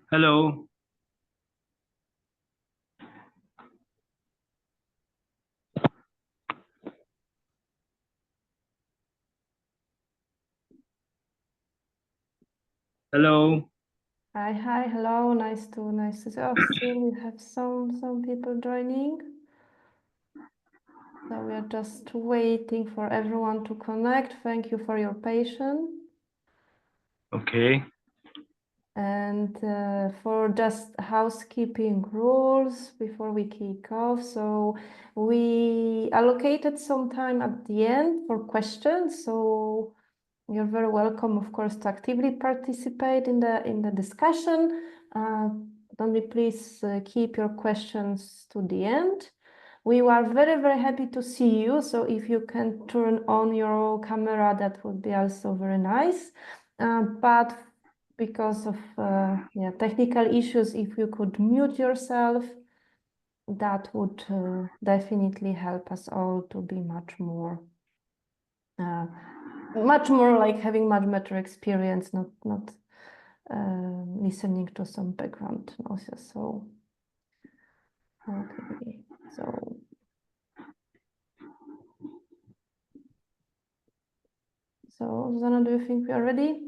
Hello. Hello. Hi, hello. Nice to see. We have some people joining. So we are just waiting for everyone to connect. Thank you for your patience. Okay. And for just housekeeping rules before we kick off. So we allocated some time at the end for questions. So you're very welcome, of course, to actively participate in the discussion. Only please keep your questions to the end. We are very, very happy to see you. So if you can turn on your camera, that would be also very nice. But because of technical issues, if you could mute yourself, that would definitely help us all to be much more like having much better experience, not listening to some background noises. So okay, so Zana, do you think we are ready?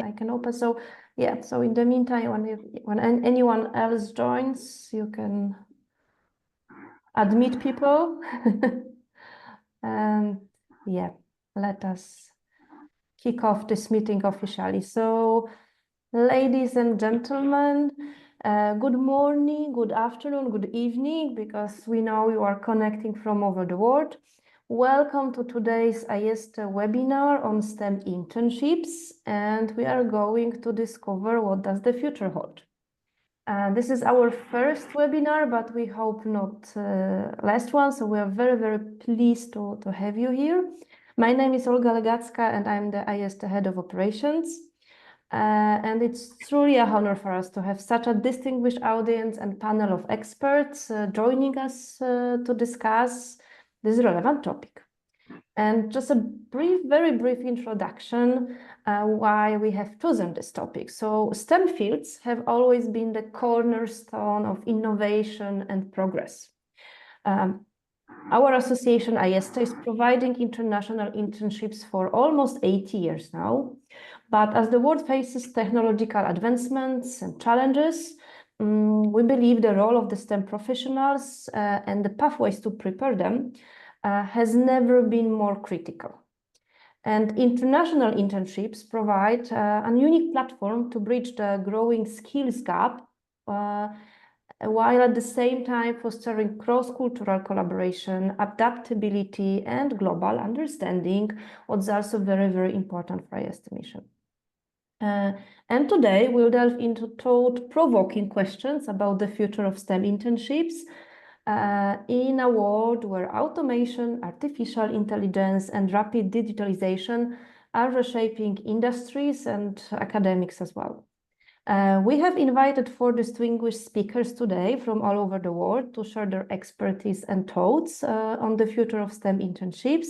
I can open. So yeah, so in the meantime, when anyone else joins, you can admit people. And yeah, let us kick off this meeting officially. So ladies and gentlemen, good morning, good afternoon, good evening, because we know you are connecting from over the world. Welcome to today's IAESTE webinar on STEM internships, and we are going to discover what does the future hold. This is our first webinar, but we hope not last one, so we are very, very pleased to have you here. My name is Olga Legacka, and I'm the IAESTE Head of Operations. And it's truly a honor for us to have such a distinguished audience and panel of experts joining us to discuss this relevant topic. And just a very brief introduction why we have chosen this topic. So STEM fields have always been the cornerstone of innovation and progress. Our association, IAESTE, is providing international internships for almost 80 years now. But as the world faces technological advancements and challenges, we believe the role of the STEM professionals and the pathways to prepare them has never been more critical. And international internships provide a unique platform to bridge the growing skills gap while at the same time fostering cross-cultural collaboration, adaptability, and global understanding, what's also very, very important for IAESTE mission. And today we'll delve into thought-provoking questions about the future of STEM internships in a world where automation, artificial intelligence, and rapid digitalization are reshaping industries and academics as well. We have invited 4 distinguished speakers today from all over the world to share their expertise and thoughts on the future of STEM internships.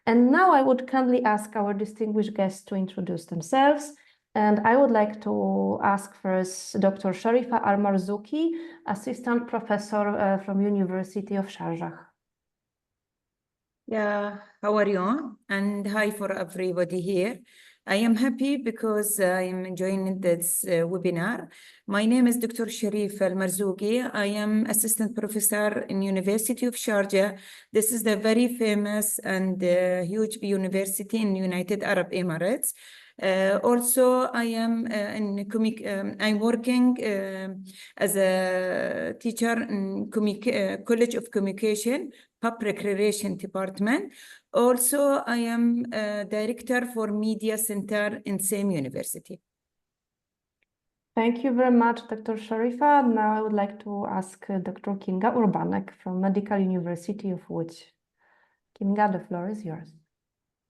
And now I would kindly ask our distinguished guests to introduce themselves. And I would like to ask first Dr. Shareefa Al-Marzooqi, Assistant Professor from University of Sharjah. Yeah, how are you? And hi for everybody here. I am happy because I am enjoying this webinar. My name is Dr. Shareefa Al-Marzooqi. I am Assistant Professor in University of Sharjah. This is the very famous and huge university in United Arab Emirates. Also, I am I'm working as a teacher in College of Communication, Public Relations Department. Also, I am a director for Media Center in same university. Thank you very much, Dr. Shareefa. Now I would like to ask Dr. Kinga Urbanek from Medical University of Łódź. Kinga, the floor is yours.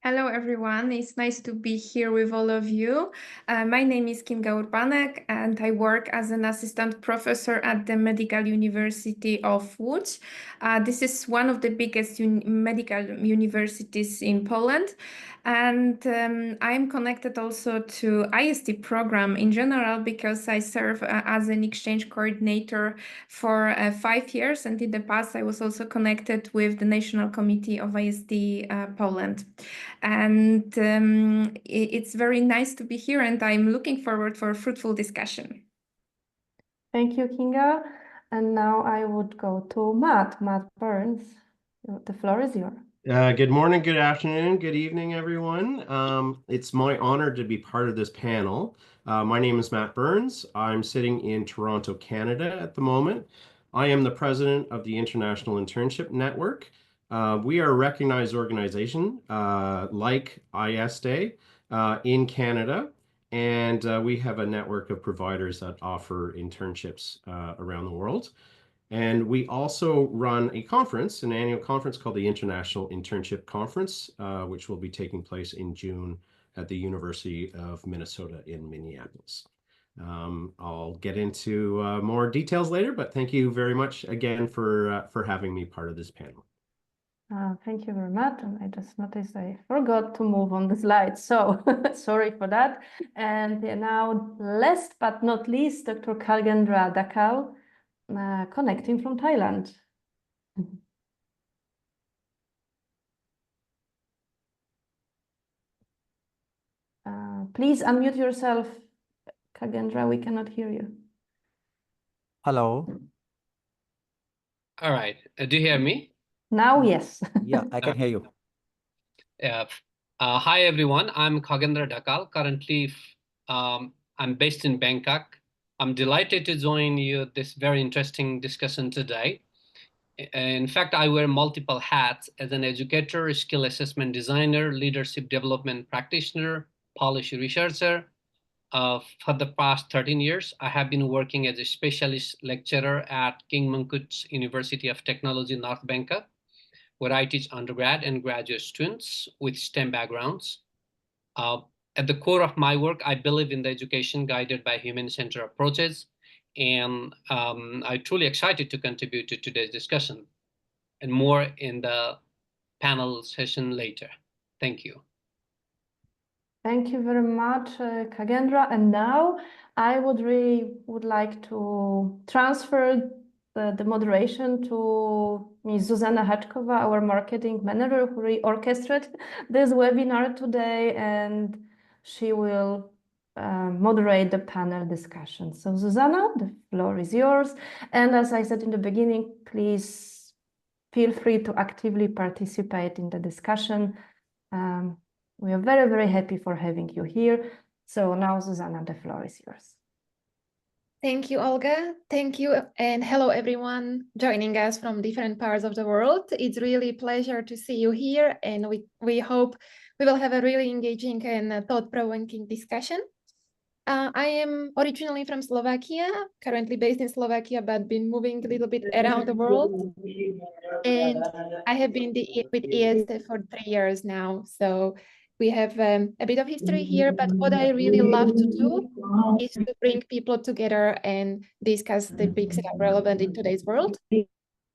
Hello, everyone. It's nice to be here with all of you. My name is Kinga Urbanek, and I work as an assistant professor at the Medical University of Lodz. This is one of the biggest medical universities in Poland. And I'm connected also to IAESTE program in general because I serve as an exchange coordinator for 5 years. And in the past, I was also connected with the National Committee of IAESTE Poland. And it's very nice to be here, and I'm looking forward for a fruitful discussion. Thank you, Kinga. And now I would go to Matt Byrnes. The floor is yours. Good morning, good afternoon, good evening, everyone. It's my honor to be part of this panel. My name is Matt Byrnes. I'm sitting in Toronto, Canada at the moment. I am the president of the International Internship Network. We are a recognized organization like IAESTE in Canada, and we have a network of providers that offer internships around the world. And we also run a conference, an annual conference called the International Internship Conference, which will be taking place in June at the University of Minnesota in Minneapolis. I'll get into more details later, but thank you very much again for having me part of this panel. Thank you very much. And I just noticed I forgot to move on the slides, so sorry for that. And now, last but not least, Dr. Khagendra Dhakal, connecting from Thailand. Please unmute yourself, Khagendra. We cannot hear you. Hello. All right. Do you hear me? Now, yes. Yeah, I can hear you. Yeah. Hi, everyone. I'm Khagendra Dhakal. Currently, I'm based in Bangkok. I'm delighted to join you this very interesting discussion today. In fact, I wear multiple hats as an educator, skill assessment designer, leadership development practitioner, policy researcher. For the past 13 years, I have been working as a specialist lecturer at King Mongkut University of Technology, North Bangkok, where I teach undergrad and graduate students with STEM backgrounds. At the core of my work, I believe in the education guided by human-centered approaches, and I'm truly excited to contribute to today's discussion and more in the panel session later. Thank you. Thank you very much, Khagendra. And now I would like to transfer the moderation to Ms. Zuzana Haczkova, our marketing manager, who orchestrated this webinar today, and she will moderate the panel discussion. So Zuzana, the floor is yours. And as I said in the beginning, please feel free to actively participate in the discussion. We are very, very happy for having you here. So now, Zuzana, the floor is yours. Thank you, Olga. Thank you. And hello, everyone joining us from different parts of the world. It's really a pleasure to see you here. And we hope we will have a really engaging and thought-provoking discussion. I am originally from Slovakia, currently based in Slovakia, but been moving a little bit around the world. And I have been with IAESTE for 3 years now. So we have a bit of history here, but what I really love to do is to bring people together and discuss the topics that are relevant in today's world.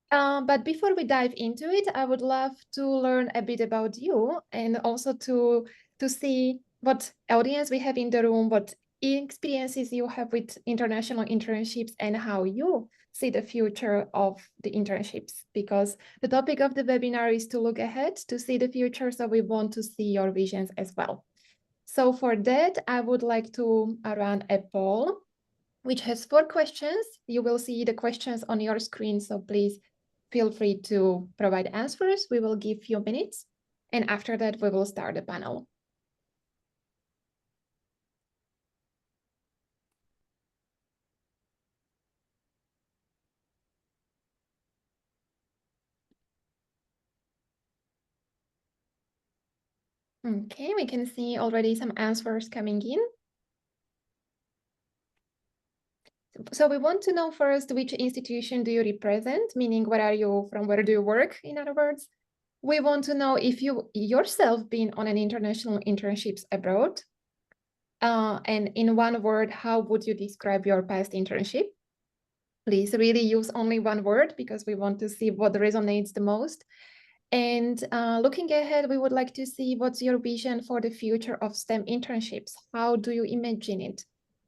But before we dive into it, I would love to learn a bit about you and also to see what audience we have in the room, what experiences you have with international internships, and how you see the future of the internships, because the topic of the webinar is to look ahead, to see the future, so we want to see your visions as well. So for that, I would like to run a poll, which has 4 questions. You will see the questions on your screen, so please feel free to provide answers. We will give few minutes, and after that, we will start the panel. Okay, we can see already some answers coming in. So we want to know first, which institution do you represent? Meaning, where are you from? Where do you work, in other words? we want to know if you yourself been on an international internships abroad. And in one word, how would you describe your past internship? Please really use only one word because we want to see what resonates the most. And looking ahead, we would like to see what's your vision for the future of STEM internships. How do you imagine it?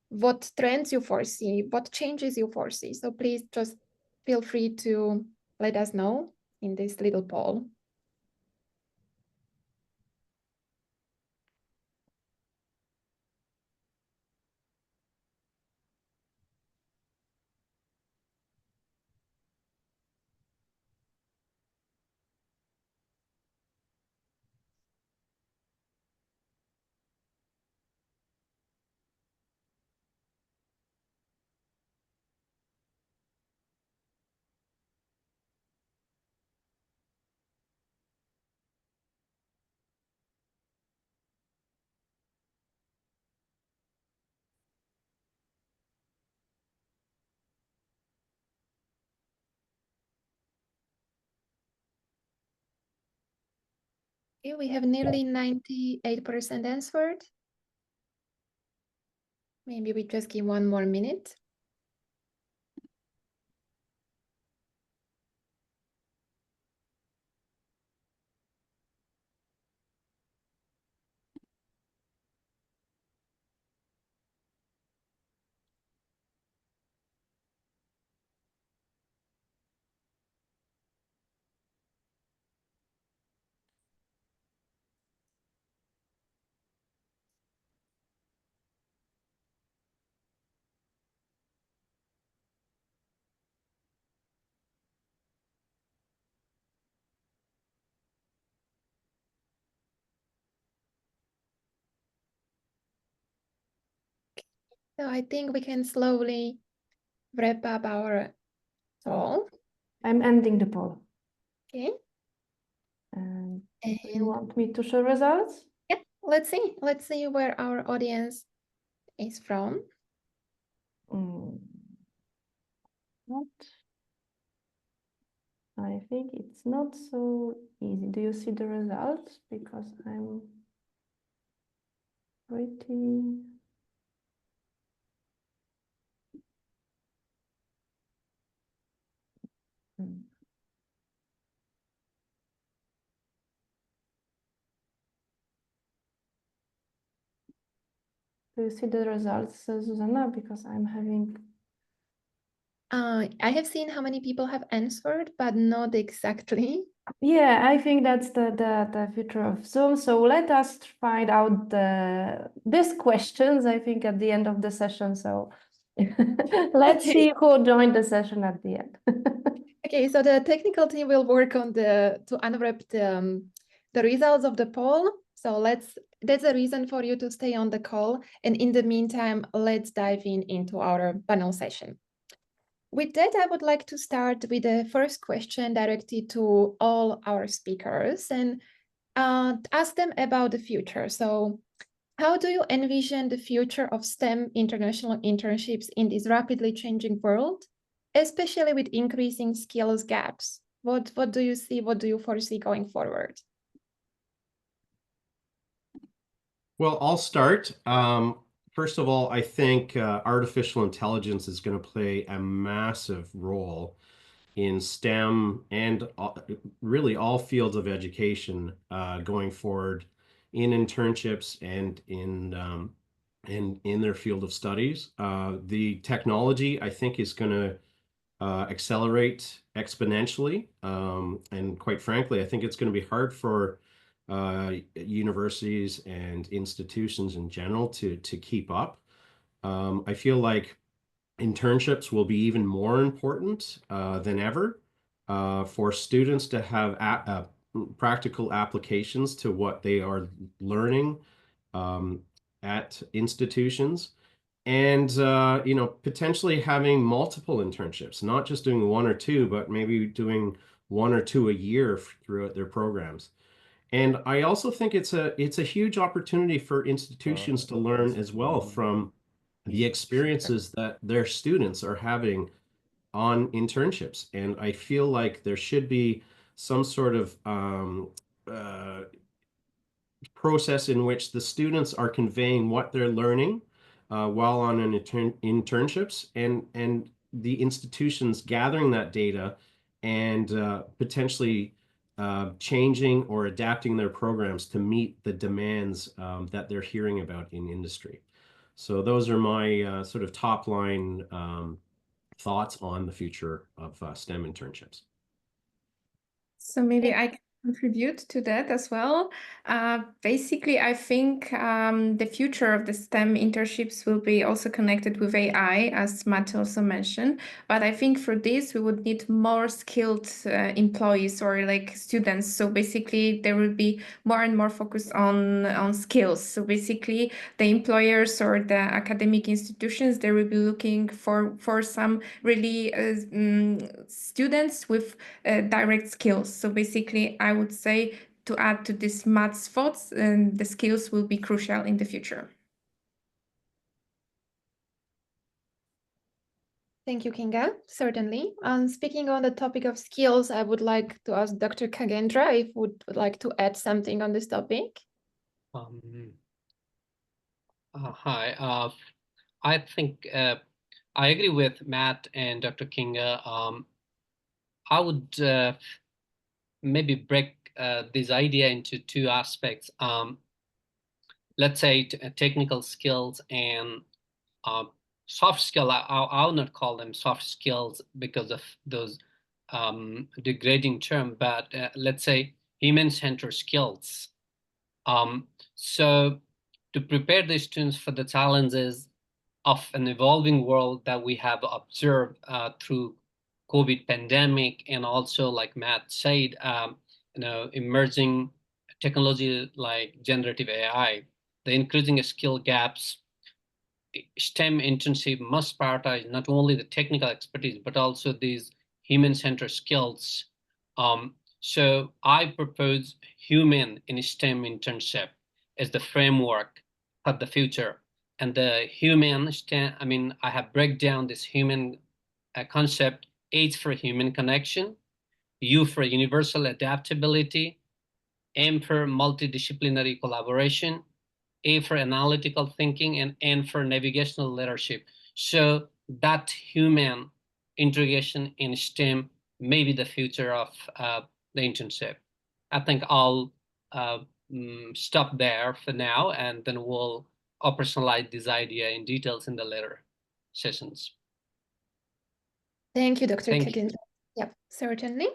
What trends you foresee? What changes you foresee? So please just feel free to let us know in this little poll. Okay, we have nearly 98% answered. Maybe we just give one more minute. So I think we can slowly wrap up our poll. I'm ending the poll. Okay. And do you And want me to show results? yeah, let's see. Let's see where our audience is from. Not. I think it's not so easy. Do you see the results? Because I'm pretty. Do you see the results, Zuzana? Because I'm having. I have seen how many people have answered, but not exactly. Yeah, I think that's the future of Zoom. So let us find out these questions, I think, at the end of the session. So let's Okay. see who joined the session at the end. Okay, so the technical team will work on to unwrap the results of the poll. So that's a reason for you to stay on the call. And in the meantime, let's dive into our panel session. With that, I would like to start with the first question directed to all our speakers and ask them about the future. So how do you envision the future of STEM international internships in this rapidly changing world, especially with increasing skills gaps? What do you see? What do you foresee going forward? Well, I'll start. First of all, I think artificial intelligence is going to play a massive role in STEM and really all fields of education going forward in internships and in their field of studies. The technology, I think, is going to accelerate exponentially. And quite frankly, I think it's going to be hard for universities and institutions in general to keep up. I feel like internships will be even more important than ever for students to have practical applications to what they are learning at institutions. And potentially having multiple internships, not just doing one or two, but maybe doing one or two a year throughout their programs. And I also think it's a huge opportunity for institutions to learn as well from the experiences that their students are having on internships. And I feel like there should be some sort of process in which the students are conveying what they're learning while on an internships, and the institutions gathering that data and potentially changing or adapting their programs to meet the demands that they're hearing about in industry. So those are my sort of top line thoughts on the future of STEM internships. So maybe I can contribute to that as well. Basically, I think the future of the STEM internships will be also connected with AI, as Matt also mentioned. But I think for this, we would need more skilled employees or like students. So basically, there will be more and more focus on skills. So basically, the employers or the academic institutions, they will be looking for some really students with direct skills. So basically, I would say to add to this Matt's thoughts, the skills will be crucial in the future. Thank you, Kinga. Certainly. Speaking on the topic of skills, I would like to ask Dr. Khagendra if would like to add something on this topic. Hi. I think I agree with Matt and Dr. Kinga. I would maybe break this idea into two aspects. Let's say technical skills and soft skill. I'll not call them soft skills because of those degrading term, but let's say human-centered skills. So to prepare the students for the challenges of an evolving world that we have observed through COVID pandemic, and also, like Matt said, emerging technology like generative AI, the increasing skill gaps, STEM internship must prioritize not only the technical expertise, but also these human-centered skills. So I propose human in STEM internship as the framework for the future. And the human, I have break down this human concept: H for human connection, U for universal adaptability, M for multidisciplinary collaboration, A for analytical thinking, and N for navigational leadership. So that human integration in STEM may be the future of the internship. I think I'll stop there for now, and then we'll operationalize this idea in details in the later sessions. Thank you, Dr. Thank you. Khagendra. Yep, certainly.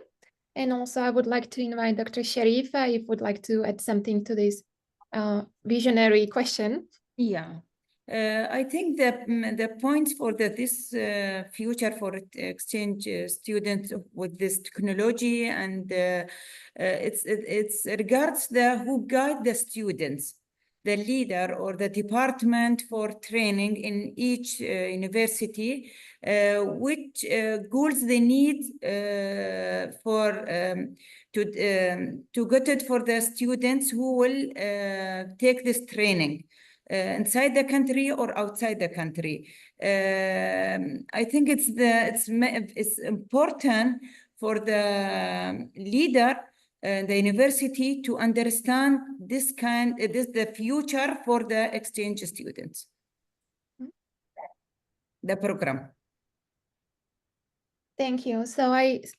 And also, I would like to invite Dr. Shareefa if would like to add something to this visionary question. Yeah, I think that the points for this future for exchange students with this technology, and it's regards who guide the students, the leader or the department for training in each university, which goals they need to get it for the students who will take this training inside the country or outside the country. I think it's important for the leader, the university, to understand the future for the exchange students, the program. Thank you. So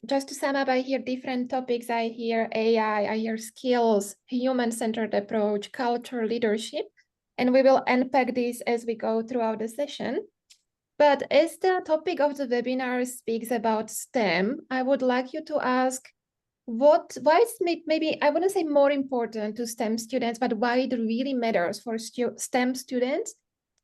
just to sum up, I hear different topics. I hear AI, I hear skills, human-centered approach, culture, leadership, and we will unpack this as we go throughout the session. But as the topic of the webinar speaks about STEM, I would like you to ask why is maybe, I wouldn't say more important to STEM students, but why it really matters for STEM students,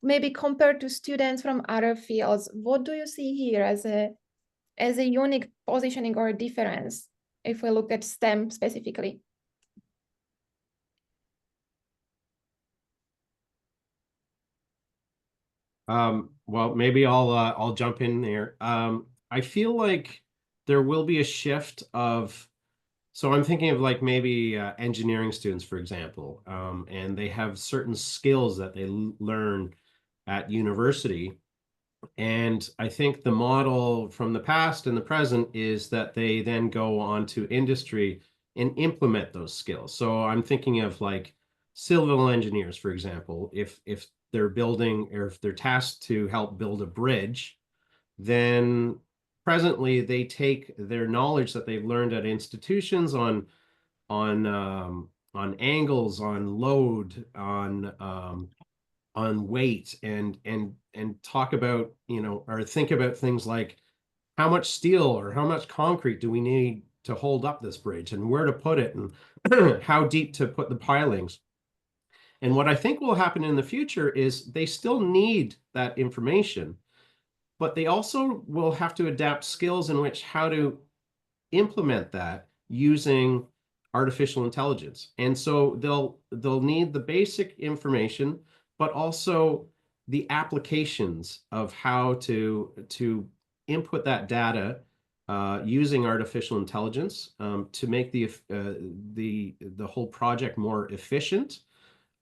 maybe compared to students from other fields. What do you see here as a unique positioning or a difference if we look at STEM specifically? Well, maybe I'll jump in there. I feel like there will be a shift of, so I'm thinking of like maybe engineering students, for example, and they have certain skills that they learn at university, And I think the model from the past and the present is that they then go on to industry and implement those skills. So I'm thinking of like civil engineers, for example, if they're building or if they're tasked to help build a bridge, then presently they take their knowledge that they've learned at institutions on angles, on load, on weight, and talk about, you know, or think about things like how much steel or how much concrete do we need to hold up this bridge, and where to put it, and how deep to put the pilings. And what I think will happen in the future is they still need that information, but they also will have to adapt skills in which how to implement that using artificial intelligence. And so they'll need the basic information, but also the applications of how to input that data using artificial intelligence to make the whole project more efficient.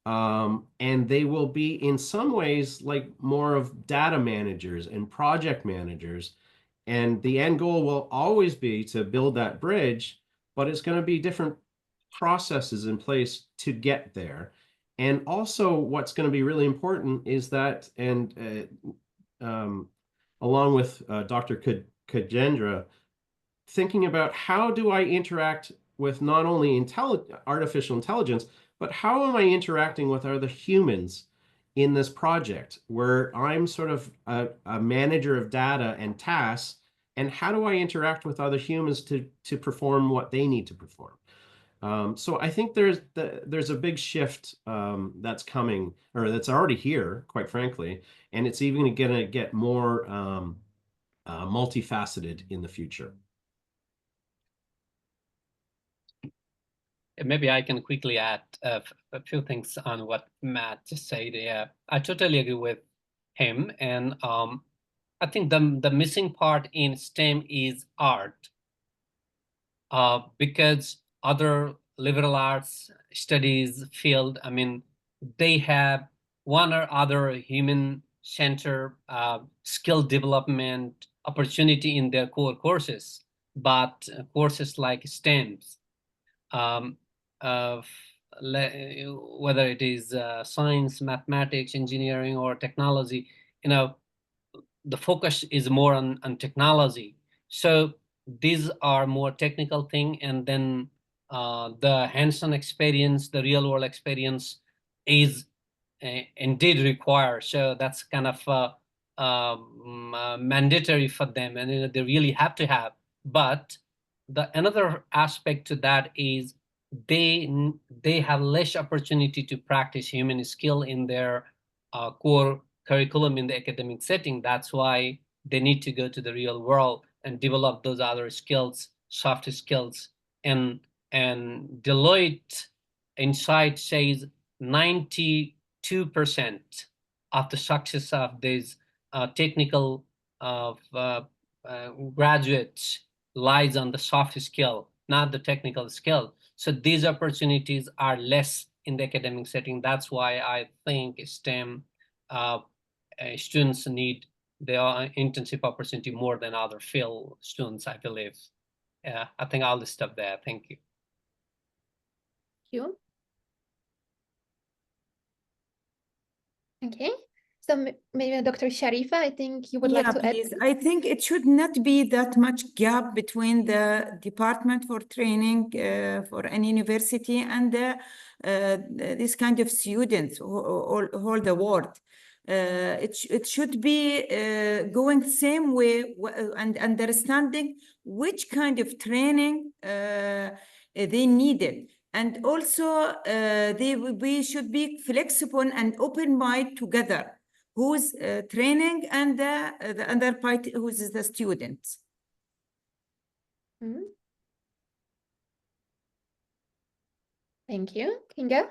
And they will be in some ways like more of data managers and project managers. And the end goal will always be to build that bridge, but it's going to be different processes in place to get there. And also what's going to be really important is that, and along with Dr. Khagendra, thinking about how do I interact with not only artificial intelligence, but how am I interacting with other humans in this project where I'm sort of a manager of data and tasks, and how do I interact with other humans to perform what they need to perform? So I think there's a big shift that's coming, or that's already here, quite frankly, and it's even going to get more multifaceted in the future. Maybe I can quickly add a few things on what Matt just said. Yeah, I totally agree with him. And I think the missing part in STEM is art. Because other liberal arts studies field, I mean, they have one or other human-centered skill development opportunity in their core courses, but courses like STEMs, whether it is science, mathematics, engineering, or technology, you know, the focus is more on technology. So these are more technical thing, and then the hands-on experience, the real-world experience is indeed required. So that's kind of mandatory for them, and you know, they really have to have. But another aspect to that is they have less opportunity to practice human skill in their core curriculum in the academic setting. That's why they need to go to the real world and develop those other skills, soft skills. And Deloitte Insight says 92% of the success of these technical graduates lies on the soft skill, not the technical skill. So these opportunities are less in the academic setting. That's why I think STEM students need the internship opportunity more than other field students, I believe. Yeah, I think I'll stop there. Thank you. Thank you. Okay. So maybe Dr. Shareefa, I think you would like to please. add. I think it should not be that much gap between the department for training for an university and this kind of students all the world. It should be going the same way and understanding which kind of training they needed. And also we should be flexible and open-minded together. Who's training and the other party, who is the student. Mm-hmm. Thank you. Kinga?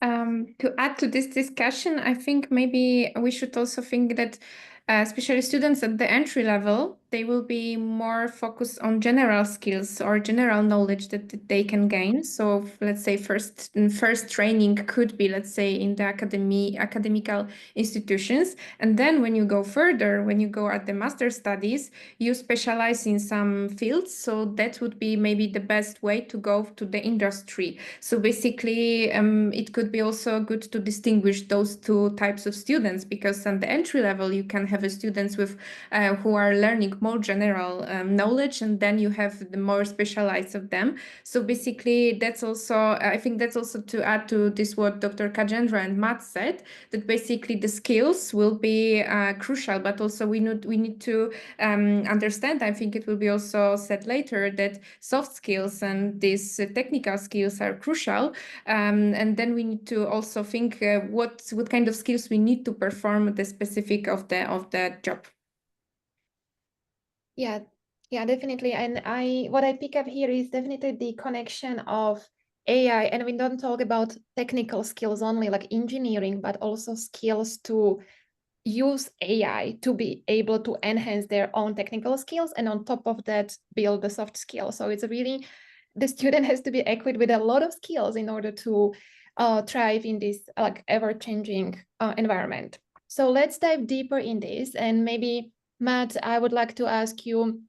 To add to this discussion, I think maybe we should also think that especially students at the entry level, they will be more focused on general skills or general knowledge that they can gain. So let's say first training could be, let's say, in the academical institutions. And then when you go further, when you go at the master studies, you specialize in some fields. So that would be maybe the best way to go to the industry. So basically, it could be also good to distinguish those two types of students, because on the entry level, you can have students with who are learning more general knowledge, and then you have the more specialized of them. So basically, that's also, I think that's also to add to this what Dr. Khagendra and Matt said, that basically the skills will be crucial, but also we need to understand, I think it will be also said later, that soft skills and these technical skills are crucial. And then we need to also think what kind of skills we need to perform the specific of the job. Yeah, definitely. And what I pick up here is definitely the connection of AI, and we don't talk about technical skills only, like engineering, but also skills to use AI to be able to enhance their own technical skills, and on top of that, build the soft skills. So it's really, the student has to be equipped with a lot of skills in order to thrive in this like ever-changing environment. So let's dive deeper in this, and maybe Matt, I would like to ask you,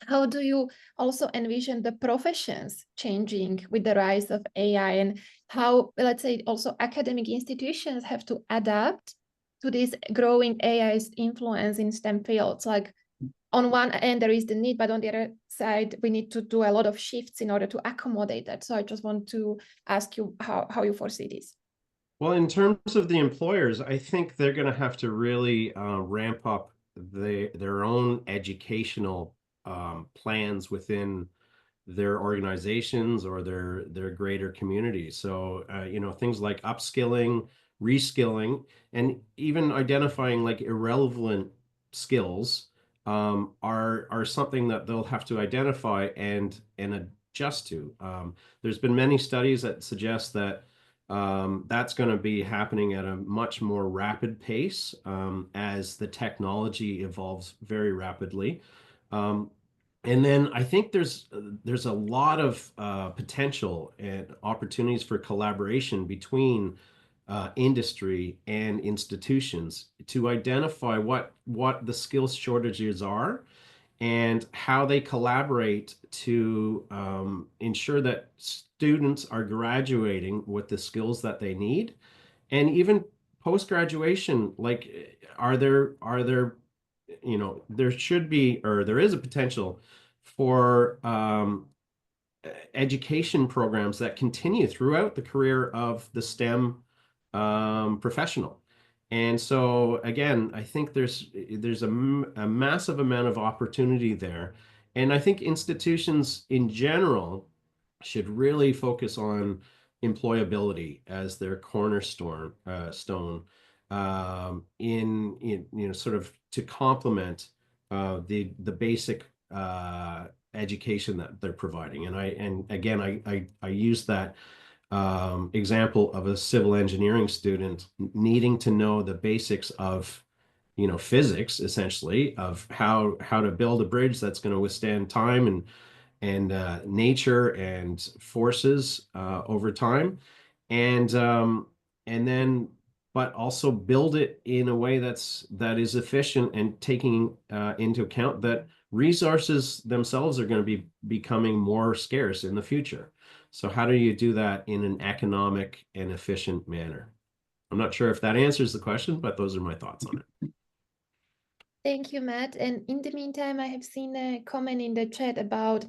how do you also envision the professions changing with the rise of AI, and how, let's say, also academic institutions have to adapt to this growing AI's influence in STEM fields? Like on one end, there is the need, but on the other side, we need to do a lot of shifts in order to accommodate that. So I just want to ask you how you foresee this. Well, in terms of the employers, I think they're going to have to really ramp up their own educational plans within their organizations or their greater community. So, you know, things like upskilling, reskilling, and even identifying like irrelevant skills are something that they'll have to identify and adjust to. There's been many studies that suggest that that's going to be happening at a much more rapid pace as the technology evolves very rapidly. And then I think there's a lot of potential and opportunities for collaboration between industry and institutions to identify what the skills shortages are and how they collaborate to ensure that students are graduating with the skills that they need. And even post-graduation, like are there you know, there should be, or there is a potential for education programs that continue throughout the career of the STEM professional. And so again, I think there's a massive amount of opportunity there. And I think institutions in general should really focus on employability as their cornerstone in you know, sort of to complement the basic education that they're providing. And again, I use that example of a civil engineering student needing to know the basics of, you know, physics, essentially, of how to build a bridge that's going to withstand time and nature and forces over time, and then but also build it in a way that is efficient and taking into account that resources themselves are going to be becoming more scarce in the future. So how do you do that in an economic and efficient manner? I'm not sure if that answers the question, but those are my thoughts on it. Thank you, Matt. And in the meantime, I have seen a comment in the chat about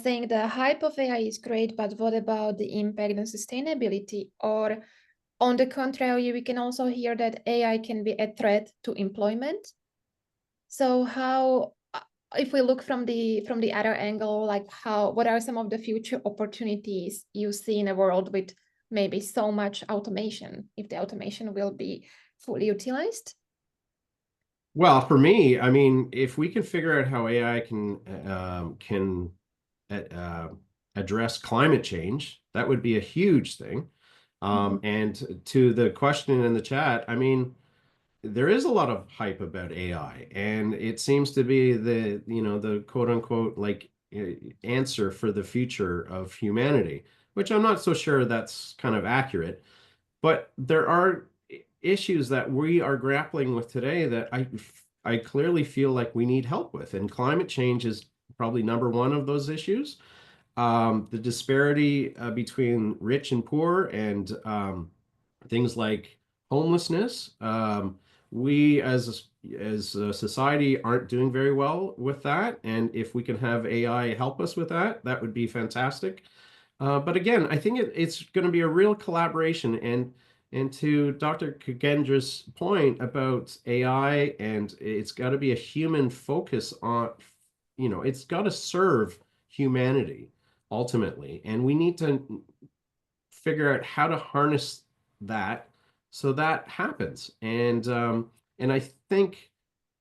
saying the hype of AI is great, but what about the impact on sustainability? Or on the contrary, we can also hear that AI can be a threat to employment. So how, if we look from the other angle, like what are some of the future opportunities you see in a world with maybe so much automation, if the automation will be fully utilized? Well, for me, I mean, if we can figure out how AI can address climate change, that would be a huge thing. And to the question in the chat, I mean, there is a lot of hype about AI, and it seems to be the, the quote unquote like answer for the future of humanity, which I'm not so sure that's kind of accurate. But there are issues that we are grappling with today that I clearly feel like we need help with, and climate change is probably number one of those issues. The disparity between rich and poor, and things like homelessness. We as a society aren't doing very well with that, and if we can have AI help us with that, that would be fantastic. But again, I think it's going to be a real collaboration, and to Dr. Khagendra's point about AI, and it's got to be a human focus on, it's got to serve humanity ultimately, and we need to figure out how to harness that so that happens. And I think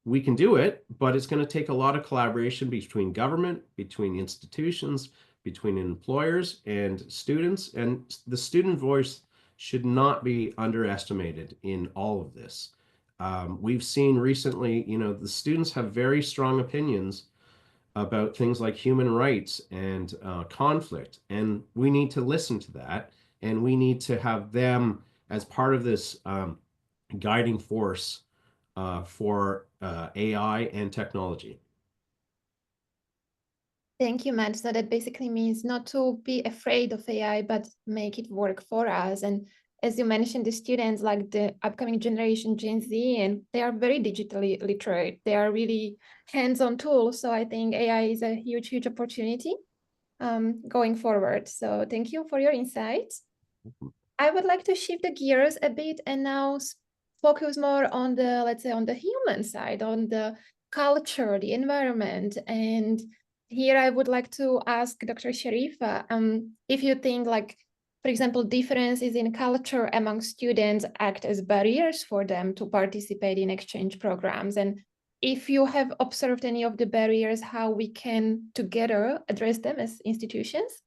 we can do it, but it's going to take a lot of collaboration between government, between institutions, between employers and students. And the student voice should not be underestimated in all of this. We've seen recently, the students have very strong opinions about things like human rights and conflict, and we need to listen to that, and we need to have them as part of this guiding force for AI and technology. Thank you, Matt. So that basically means not to be afraid of AI, but make it work for us. And as you mentioned, the students, like the upcoming generation, Gen Z, and they are very digitally literate. They are really hands-on tools. So I think AI is a huge, huge opportunity going forward. So thank you for your insights. I would like to shift the gears a bit and now focus more on the, let's say, on the human side, on the culture, the environment. And here I would like to ask Dr. Shareefa, if you think, like, for example, differences in culture among students act as barriers for them to participate in exchange programs. And if you have observed any of the barriers, how we can together address them as institutions?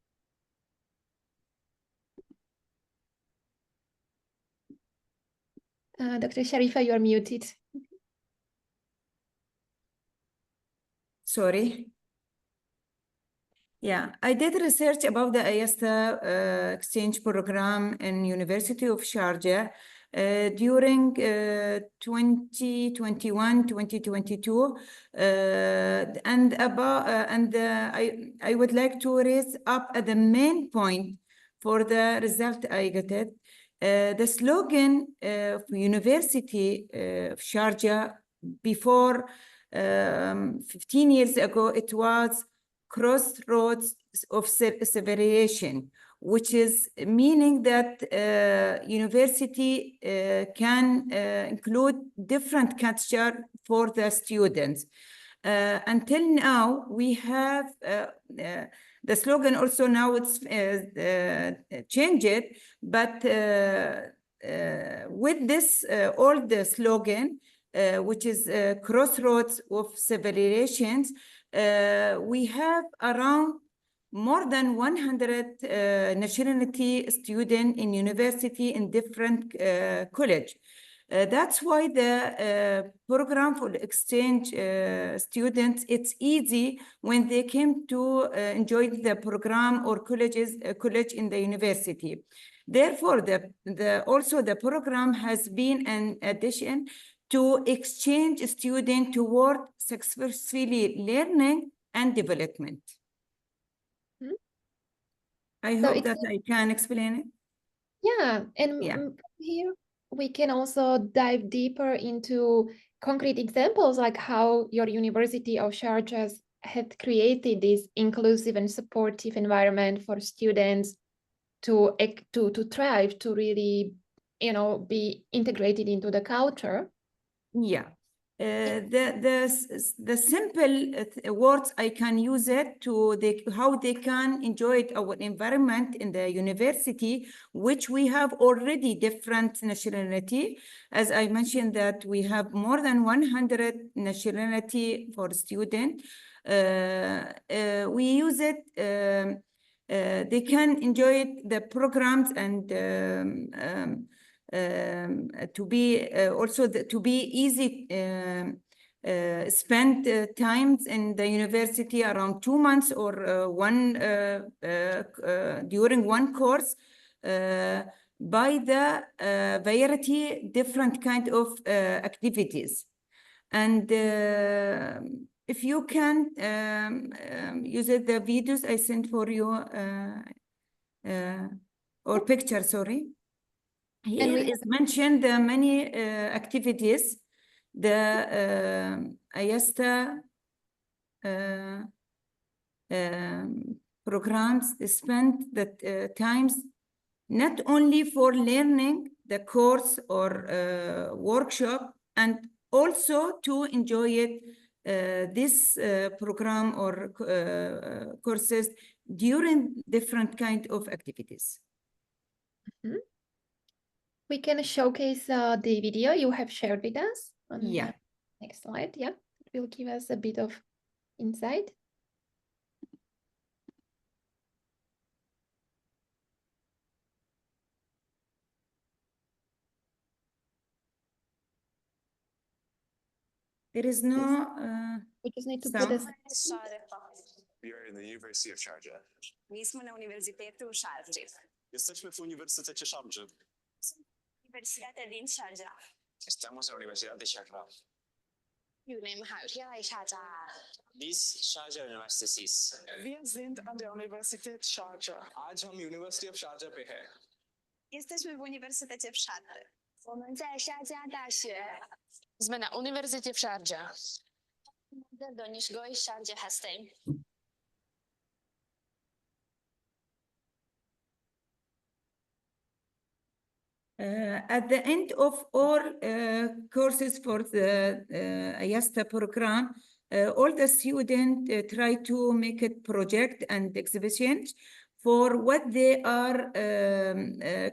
Dr. Shareefa, you are muted. Sorry. Yeah, I did research about the IAESTE exchange program in University of Sharjah during 2021, 2022, and I would like to raise up the main point for the result I got it. The slogan of University of Sharjah before 15 years ago, it was crossroads of civilization, which is meaning that university can include different culture for the students. Until now, we have the slogan also now it's changed, but with this old slogan, which is crossroads of civilizations, we have around more than 100 nationality students in university in different college. That's why the program for exchange students, it's easy when they came to enjoy the program or college in the university. Therefore, also the program has been an addition to exchange students toward successfully learning and development. Mm-hmm. I hope that I can explain it. Yeah, and here we can also dive deeper into concrete examples, like how your University of Sharjah had created this inclusive and supportive environment for students to thrive, to really, be integrated into the culture. Yeah, the simple words I can use it to how they can enjoy our environment in the university, which we have already different nationality. As I mentioned that we have more than 100 nationality for student. We use it. They can enjoy the programs and to be also to be easy. Spend times in the university around 2 months or during one course by the variety different kind of activities. And if you can use the videos I sent for you or picture, sorry. Here is mentioned the many activities the IAESTE programs spend the times not only for learning the course or workshop, and also to enjoy it this program or courses during different kind of activities. Mm-hmm. We can showcase the video you have shared with us on the next slide. Yeah, it will give us a bit of insight. There is no we just need to sound. put this. We are in the University of Sharjah. Nismo na Uniwersytetu Sharjah. Jesteśmy w Uniwersytecie Sharjah. Universitatea din Sharjah. Estamos en la Universidad de Sharjah. อยู่ในมหาวิทยาลัยชาร์จา Dies Sharjah University. Wir sind an der Universität Sharjah. आज हम University of Sharjah पे हैं. Jesteśmy w Uniwersytecie w Szarży. 我们在沙加大学。 Jsme na uniwersitě v Sharjah. Do niż goi Sharjah hastیم. At the end of all courses for the IAESTE program, all the students try to make a project and exhibitions for what they are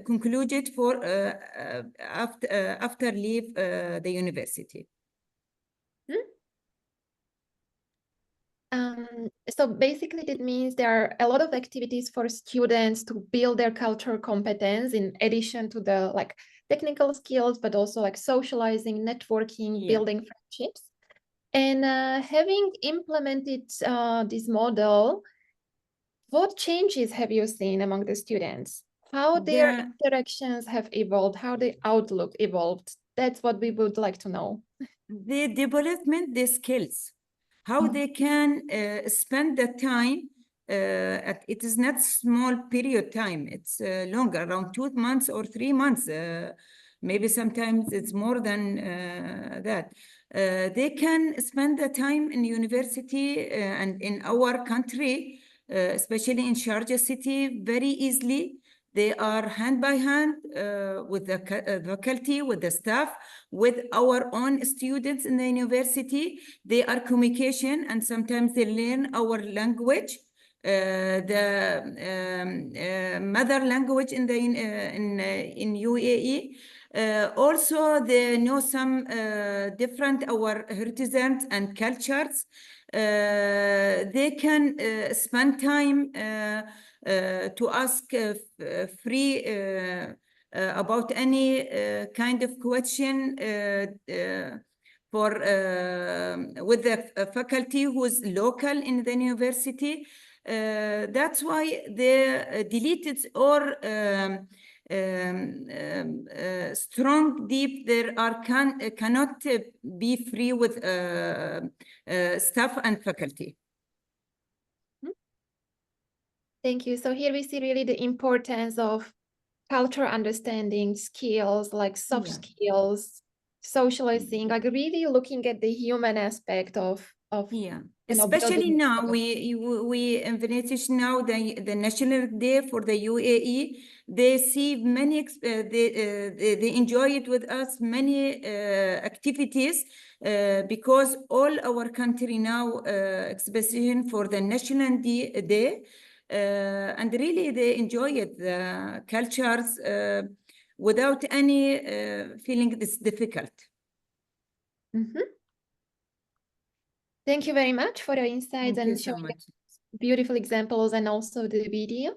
concluded for after leave the university. So basically that means there are a lot of activities for students to build their cultural competence in addition to the like technical skills, but also like socializing, networking, building friendships. And having implemented this model, what changes have you seen among the students? How their interactions have evolved, how the outlook evolved? That's what we would like to know. The development, the skills. How they can spend the time, it is not small period time, it's longer, around 2 months or 3 months, maybe sometimes it's more than that. They can spend the time in university and in our country, especially in Sharjah city, very easily. They are hand by hand with the faculty, with the staff, with our own students in the university. They are communication, and sometimes they learn our language, the mother language in the in UAE. Also, they know some different our heritages and cultures. They can spend time to ask free about any kind of question for with the faculty who's local in the university. That's why they deleted or strong deep there are cannot be free with staff and faculty. Thank you. So here we see really the importance of cultural understanding, skills like soft skills, socializing, like really looking at the human aspect of especially now we invited now the National Day for the UAE. They see many they enjoy it with us many activities because all our country now exhibition for the National Day. And really they enjoy it, the cultures, without any feeling it's difficult. Thank you very much for your insights and showing beautiful examples and also the video.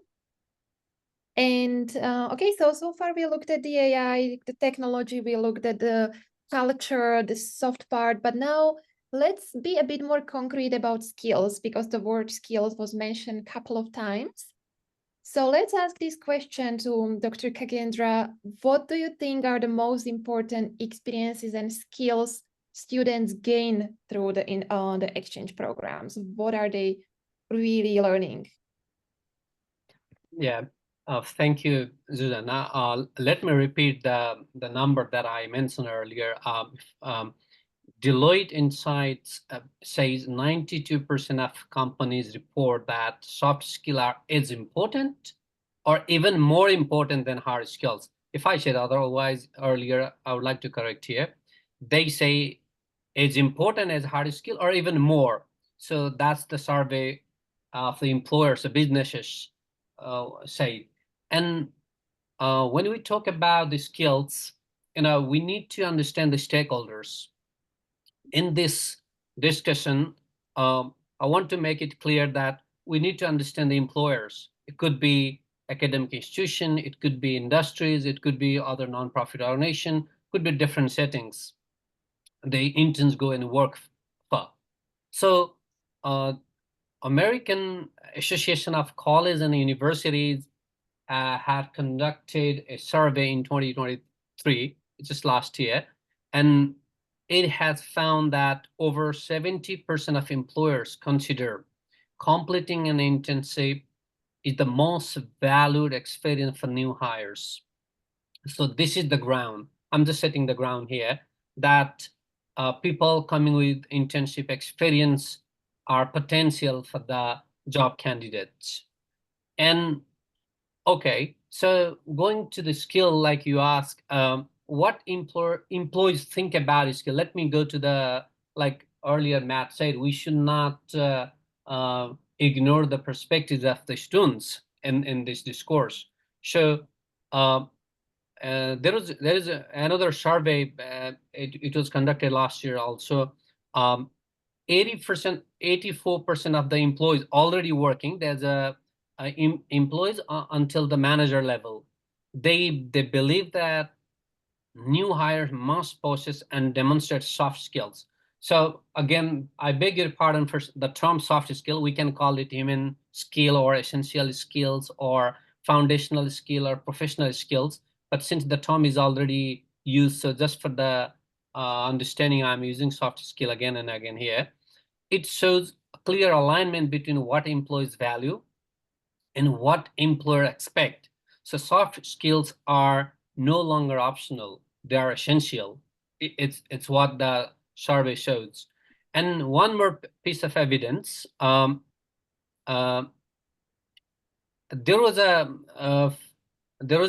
And okay, so far we looked at the AI, the technology, we looked at the culture, the soft part, but now let's be a bit more concrete about skills, because the word skills was mentioned a couple of times. So let's ask this question to Dr. Khagendra. What do you think are the most important experiences and skills students gain through the exchange programs? What are they really learning? Yeah, thank you, Zuzana. Let me repeat the number that I mentioned earlier. Deloitte Insights says 92% of companies report that soft skills are as important or even more important than hard skills. If I said otherwise earlier, I would like to correct here. They say as important as hard skill or even more. So that's the survey of the employers, the businesses say. And when we talk about the skills, we need to understand the stakeholders. In this discussion, I want to make it clear that we need to understand the employers. It could be academic institution, it could be industries, it could be other nonprofit organization, could be different settings the interns go and work for. So American Association of Colleges and Universities had conducted a survey in 2023, just last year, and it has found that over 70% of employers consider completing an internship is the most valued experience for new hires. So this is the ground. I'm just setting the ground here that people coming with internship experience are potential for the job candidates. And okay, so going to the skill, like you ask, what employees think about a skill? Let me go to the, like earlier Matt said, we should not ignore the perspectives of the students in this discourse. So there is another survey. It was conducted last year also. 80%, 84% of the employees already working. There's employees until the manager level. They believe that new hires must possess and demonstrate soft skills. So again, I beg your pardon for the term soft skill. We can call it human skill or essential skills or foundational skill or professional skills. But since the term is already used, so just for the understanding, I'm using soft skill again and again here. It shows a clear alignment between what employees value and what employer expect. So soft skills are no longer optional; they are essential. It's what the survey shows. And one more piece of evidence. There was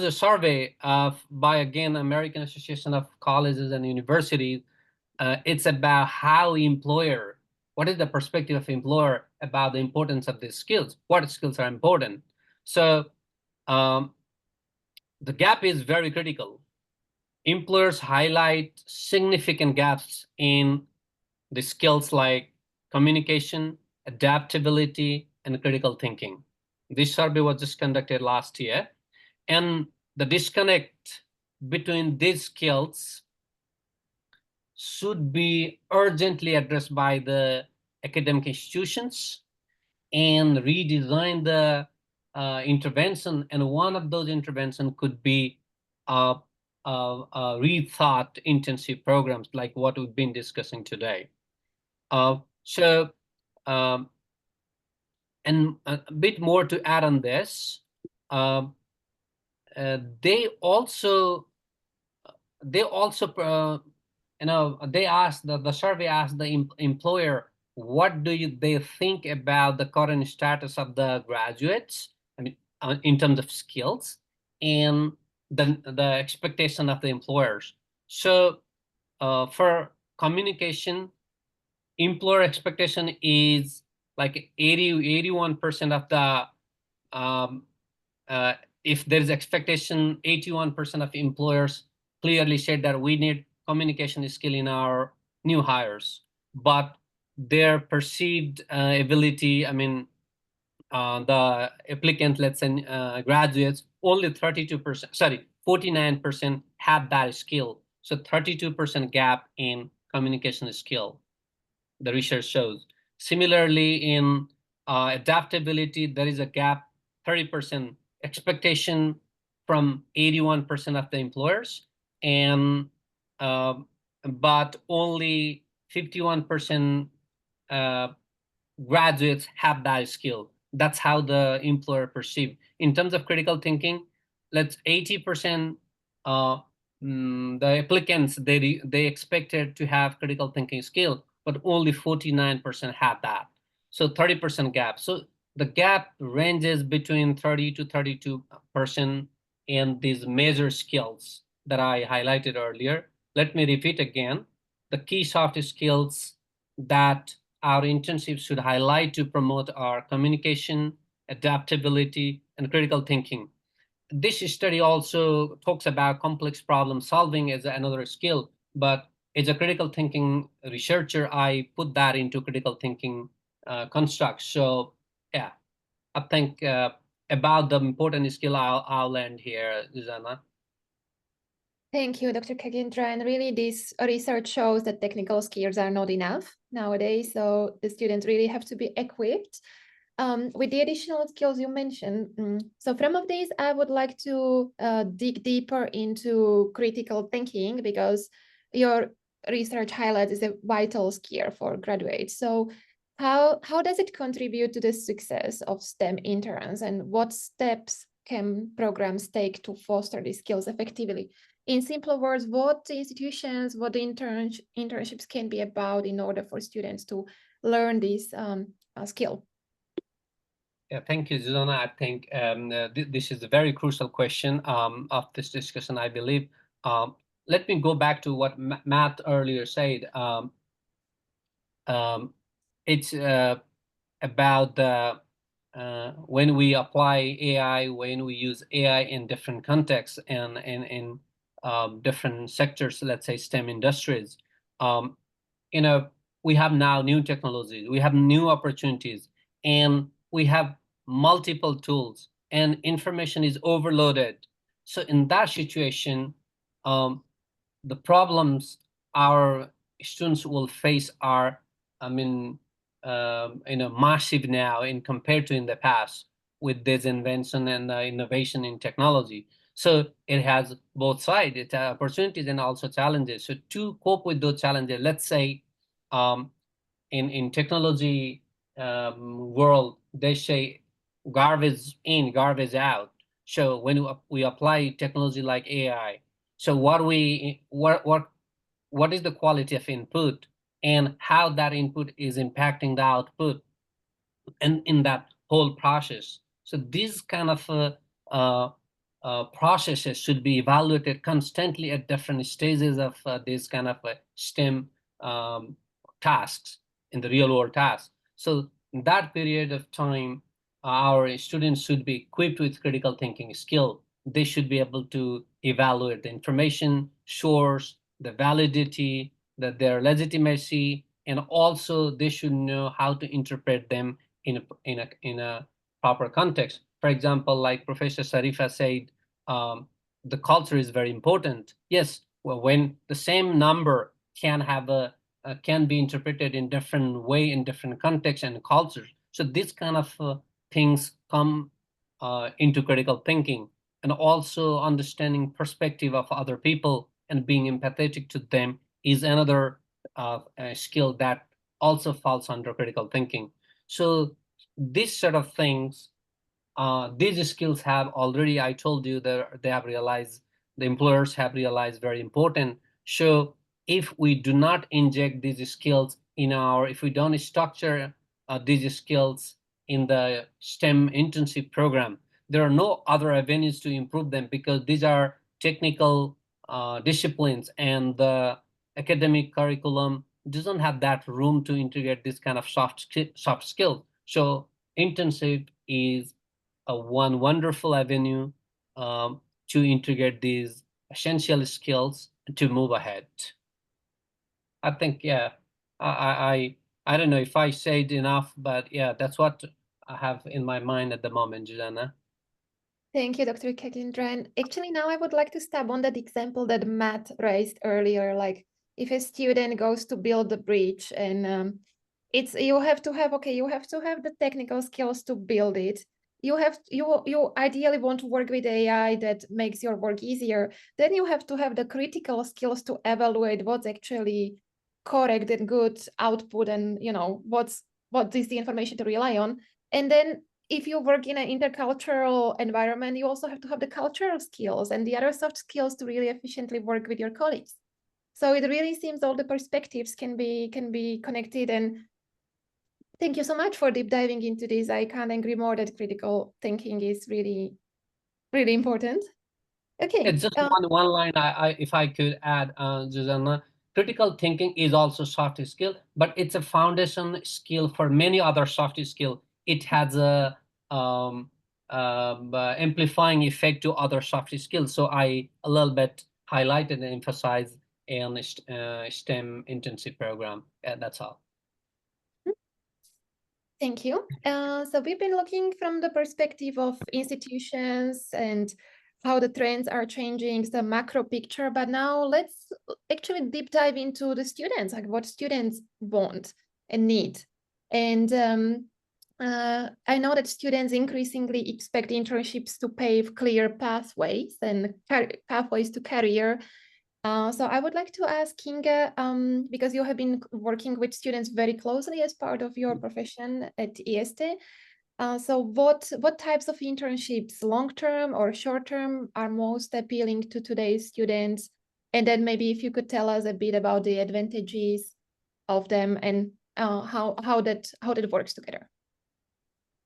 a survey by again American Association of Colleges and Universities. It's about how employer, what is the perspective of employer about the importance of these skills? What skills are important? So the gap is very critical. Employers highlight significant gaps in the skills like communication, adaptability, and critical thinking. This survey was just conducted last year, and the disconnect between these skills should be urgently addressed by the academic institutions and redesign the intervention. And one of those interventions could be rethought internship programs like what we've been discussing today. And a bit more to add on this, they also they asked, the survey asked the employer, what do they think about the current status of the graduates, I mean, in terms of skills and the expectation of the employers. So for communication, employer expectation is like 81% of the if there's expectation, 81% of employers clearly said that we need communication skill in our new hires, but their perceived ability, I mean, the applicant, let's say graduates, only 32%, sorry, 49% have that skill. So 32% gap in communication skill, the research shows. Similarly, in adaptability, there is a gap, 30% expectation from 81% of the employers, and but only 51% graduates have that skill. That's how the employer perceive. In terms of critical thinking, let's 80% the applicants, they expected to have critical thinking skill, but only 49% have that. So 30% gap. So the gap ranges between 30 to 32% in these major skills that I highlighted earlier. Let me repeat again. The key soft skills that our internships should highlight to promote our communication, adaptability, and critical thinking. This study also talks about complex problem solving as another skill, but as a critical thinking researcher, I put that into critical thinking constructs. So yeah, I think about the important skill, I'll end here, Susanna. Thank you, Dr. Khagendra. And really, this research shows that technical skills are not enough nowadays. So the students really have to be equipped with the additional skills you mentioned. So from of these, I would like to dig deeper into critical thinking, because your research highlights is a vital skill for graduates. So how does it contribute to the success of STEM interns, and what steps can programs take to foster these skills effectively? In simple words, what institutions, what internships can be about in order for students to learn this skill? Yeah, thank you, Susanna. I think this is a very crucial question of this discussion, I believe. Let me go back to what Matt earlier said. It's about the when we apply AI, when we use AI in different contexts and in different sectors, let's say STEM industries, we have now new technologies, we have new opportunities, and we have multiple tools, and information is overloaded. So in that situation, the problems our students will face are, massive now in compared to in the past with this invention and innovation in technology. So it has both sides. It has opportunities and also challenges. So to cope with those challenges, let's say in technology world, they say garbage in, garbage out. So when we apply technology like AI, so what is the quality of input and how that input is impacting the output and in that whole process. So these kind of processes should be evaluated constantly at different stages of these kind of STEM tasks, in the real world tasks. So in that period of time, our students should be equipped with critical thinking skill. They should be able to evaluate the information, source, the validity, their legitimacy, and also they should know how to interpret them in a proper context. For example, like Professor Shareefa said, the culture is very important. Yes, well, when the same number can be interpreted in different way in different contexts and cultures. So this kind of things come into critical thinking, and also understanding perspective of other people and being empathetic to them is another skill that also falls under critical thinking. So these sort of things, these skills have already, I told you, they have realized, the employers have realized very important. So if we do not inject these skills if we don't structure these skills in the STEM internship program, there are no other avenues to improve them, because these are technical disciplines, and the academic curriculum doesn't have that room to integrate this kind of soft skills. So internship is one wonderful avenue to integrate these essential skills to move ahead. I think, yeah, I don't know if I said enough, but yeah, that's what I have in my mind at the moment, Susanna. Thank you, Dr. Khagendra. And actually, now I would like to stab on that example that Matt raised earlier. Like, if a student goes to build the bridge, and you have to have the technical skills to build it. You ideally want to work with AI that makes your work easier. Then you have to have the critical skills to evaluate what's actually correct and good output, and what is the information to rely on. And then if you work in an intercultural environment, you also have to have the cultural skills and the other soft skills to really efficiently work with your colleagues. So it really seems all the perspectives can be connected. And thank you so much for deep diving into this. I can't agree more that critical thinking is really, really important. Okay. It's just one line, if I could add, Susanna, critical thinking is also soft skill, but it's a foundation skill for many other soft skills. It has a amplifying effect to other soft skills. So I a little bit highlighted and emphasized in STEM internship program. Yeah, that's all. Thank you. So we've been looking from the perspective of institutions and how the trends are changing, the macro picture, but now let's actually deep dive into the students, like what students want and need. And I know that students increasingly expect internships to pave clear pathways and pathways to career. So I would like to ask Kinga, because you have been working with students very closely as part of your profession at IAESTE. So what types of internships, long-term or short-term, are most appealing to today's students? And then maybe if you could tell us a bit about the advantages of them and how that works together.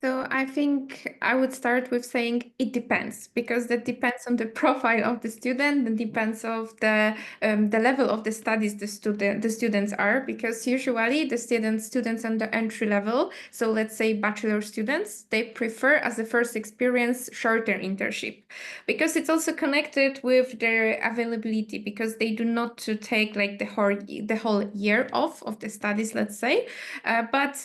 So I think I would start with saying it depends, because that depends on the profile of the student and depends of the level of the studies the students are, because usually the students on the entry level, so let's say bachelor students, they prefer as a first experience shorter internship, because it's also connected with their availability, because they do not to take like the whole year off of the studies, let's say, but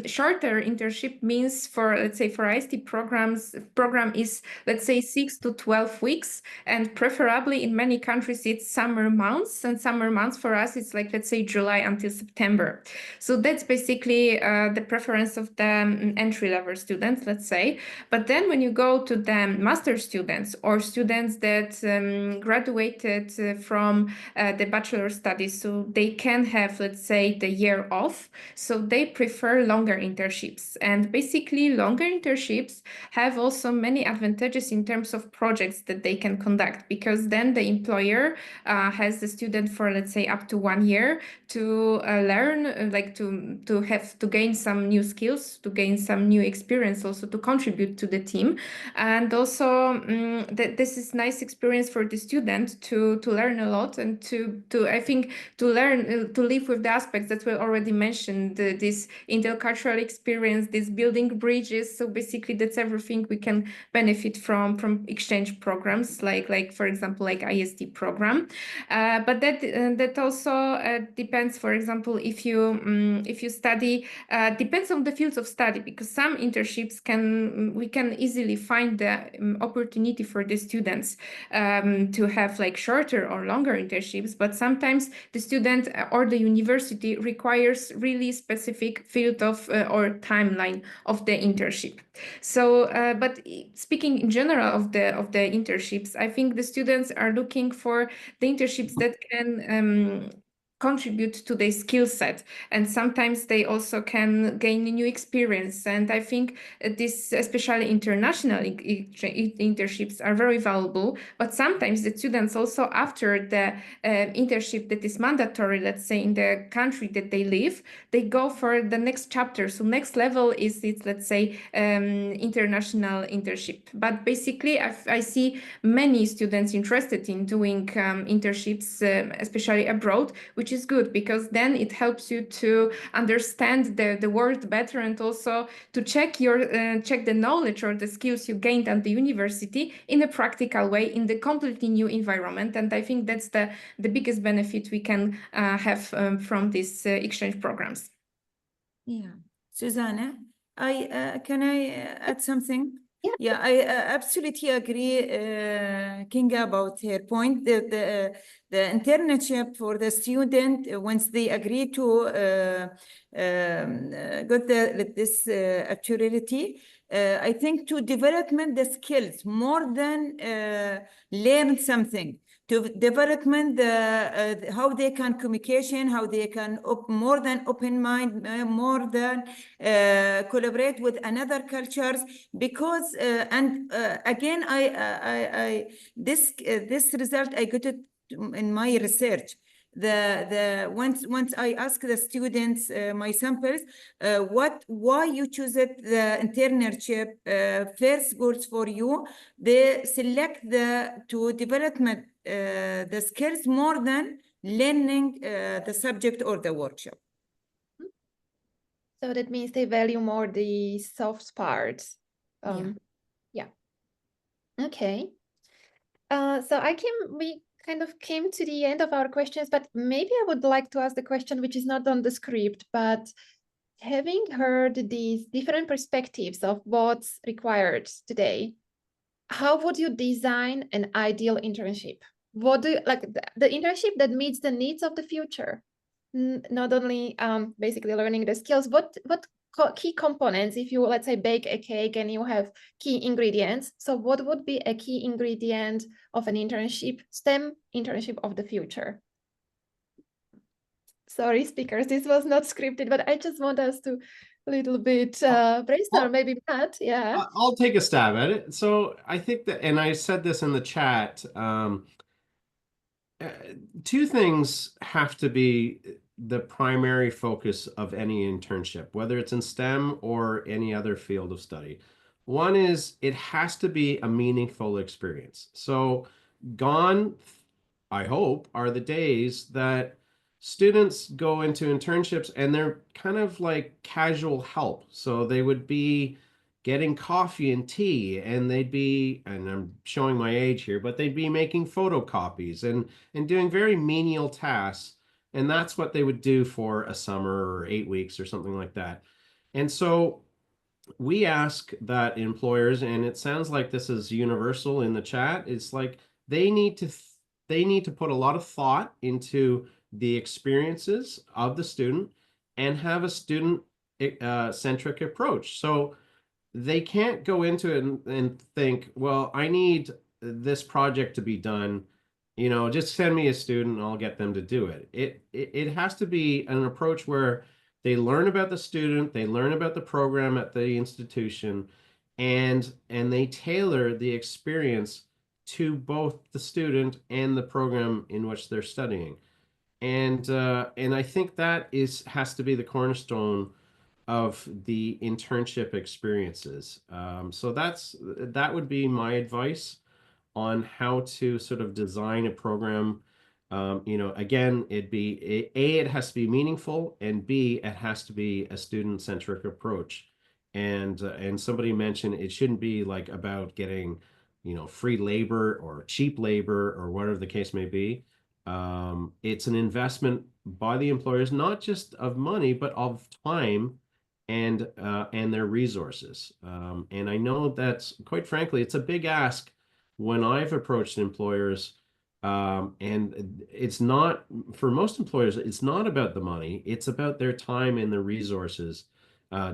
shorter internship means let's say for IAESTE program is, let's say, 6 to 12 weeks, and preferably in many countries it's summer months, and summer months for us it's like, let's say, July until September. So that's basically the preference of the entry level students, let's say. But then when you go to the master students or students that graduated from the bachelor studies, so they can have, let's say, the year off, so they prefer longer internships. And basically longer internships have also many advantages in terms of projects that they can conduct, because then the employer has the student for, let's say, up to 1 year to learn, like to gain some new skills, to gain some new experience, also to contribute to the team. And also this is nice experience for the student to learn a lot, and to I think to learn to live with the aspects that were already mentioned, this intercultural experience, this building bridges. So basically that's everything we can benefit from exchange programs, like for example, like IAESTE program. But that also depends, for example, if you study, depends on the fields of study, because some internships we can easily find the opportunity for the students to have like shorter or longer internships, but sometimes the student or the university requires really specific field of or timeline of the internship. So, but speaking in general of the internships, I think the students are looking for the internships that can contribute to their skill set, and sometimes they also can gain a new experience. And I think this, especially international internships, are very valuable. But sometimes the students also, after the internship that is mandatory, let's say in the country that they live, they go for the next chapter. So next level is it's, let's say, international internship. But basically I see many students interested in doing internships, especially abroad, which is good, because then it helps you to understand the world better, and also to check the knowledge or the skills you gained at the university in a practical way in the completely new environment. And I think that's the biggest benefit we can have from these exchange programs. Yeah, Susanna, can I add something? Yeah, I absolutely agree, Kinga, about her point. The internship for the student, once they agree to get this opportunity, I think to development the skills more than learn something. To development the how they can communication, how they can more than open mind, more than collaborate with another cultures, because again I this result I got it in my research. Once I ask the students, my samples, why you choose it the internship first goals for you, they select to development the skills more than learning the subject or the workshop. So that means they value more the soft parts. Yeah. Okay. So we kind of came to the end of our questions, but maybe I would like to ask the question which is not on the script, but having heard these different perspectives of what's required today, how would you design an ideal internship? What do you like the internship that meets the needs of the future? Not only basically learning the skills, what key components, if you, let's say, bake a cake and you have key ingredients, so what would be a key ingredient of an internship, STEM internship of the future? Sorry, speakers, this was not scripted, but I just want us to a little bit brainstorm, maybe Matt, yeah. I'll take a stab at it. So I think that, and I said this in the chat, two things have to be the primary focus of any internship, whether it's in STEM or any other field of study. One is it has to be a meaningful experience. So gone, I hope, are the days that students go into internships and they're kind of like casual help. So they would be getting coffee and tea, and they'd be, and I'm showing my age here, but they'd be making photocopies and doing very menial tasks. And that's what they would do for a summer or 8 weeks or something like that. And so we ask that employers, and it sounds like this is universal in the chat, it's like they need to put a lot of thought into the experiences of the student and have a student centric approach. So they can't go into it and think, well, I need this project to be done, just send me a student and I'll get them to do it. It has to be an approach where they learn about the student, they learn about the program at the institution, and they tailor the experience to both the student and the program in which they're studying. And I think that has to be the cornerstone of the internship experiences. So that would be my advice on how to sort of design a program. Again, it has to be meaningful, and B, it has to be a student-centric approach. And somebody mentioned it shouldn't be like about getting, free labor or cheap labor or whatever the case may be. It's an investment by the employers, not just of money, but of time and their resources. And I know that's, quite frankly, it's a big ask when I've approached employers, and it's not, for most employers, it's not about the money, it's about their time and the resources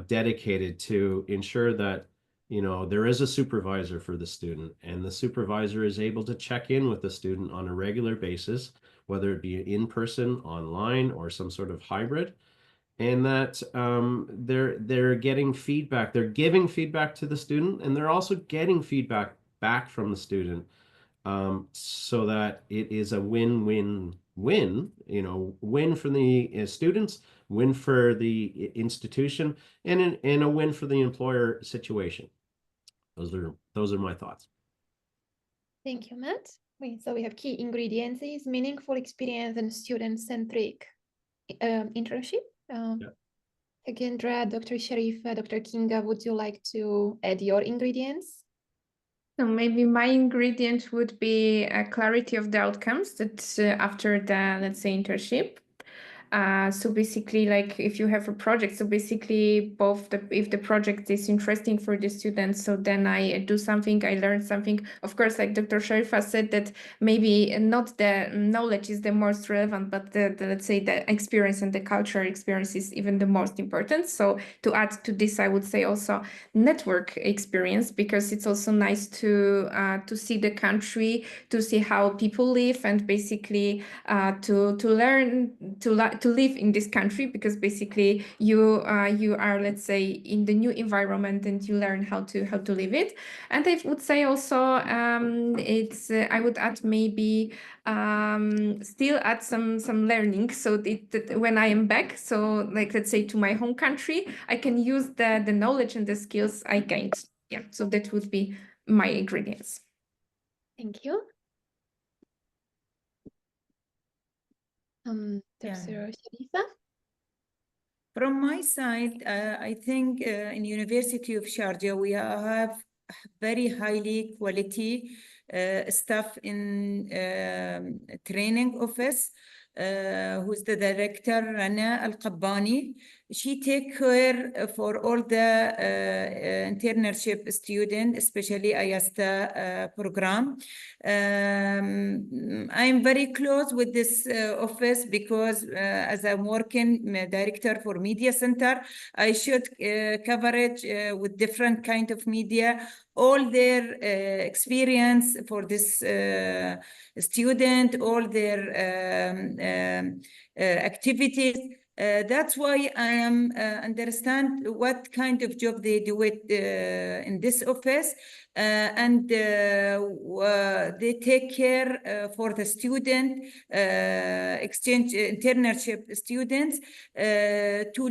dedicated to ensure that, there is a supervisor for the student, and the supervisor is able to check in with the student on a regular basis, whether it be in person, online, or some sort of hybrid. And that they're getting feedback, they're giving feedback to the student, and they're also getting feedback back from the student, so that it is a win-win-win, win for the students, win for the institution, and a win for the employer situation. Those are my thoughts. Thank you, Matt. So we have key ingredients is meaningful experience and student-centric internship. Khagendra, Dr. Shareefa, Dr. Kinga, would you like to add your ingredients? So maybe my ingredient would be a clarity of the outcomes that after the, let's say, internship. So basically, like if you have a project, so basically if the project is interesting for the students, so then I do something, I learn something. Of course, like Dr. Shareefa said, that maybe not the knowledge is the most relevant, but the let's say the experience and the cultural experience is even the most important. So to add to this, I would say also network experience, because it's also nice to see the country, to see how people live, and basically to learn to live in this country, because basically you are, let's say, in the new environment, and you learn how to live it. And I would say also it's I would add maybe still add some learning, so that when I am back, so like let's say to my home country, I can use the knowledge and the skills I gained. Yeah, so that would be my ingredients. Thank you. Dr. Shareefa? From my side, I think in University of Sharjah, we have very highly quality staff in training office, who's the director, Rana Al-Qabbani. She take care for all the internship students, especially IAESTE program. I'm very close with this office because as I'm working director for media center, I should coverage with different kind of media, all their experience for this student, all their activities. That's why I am understand what kind of job they do it in this office, and they take care for the student exchange internship students to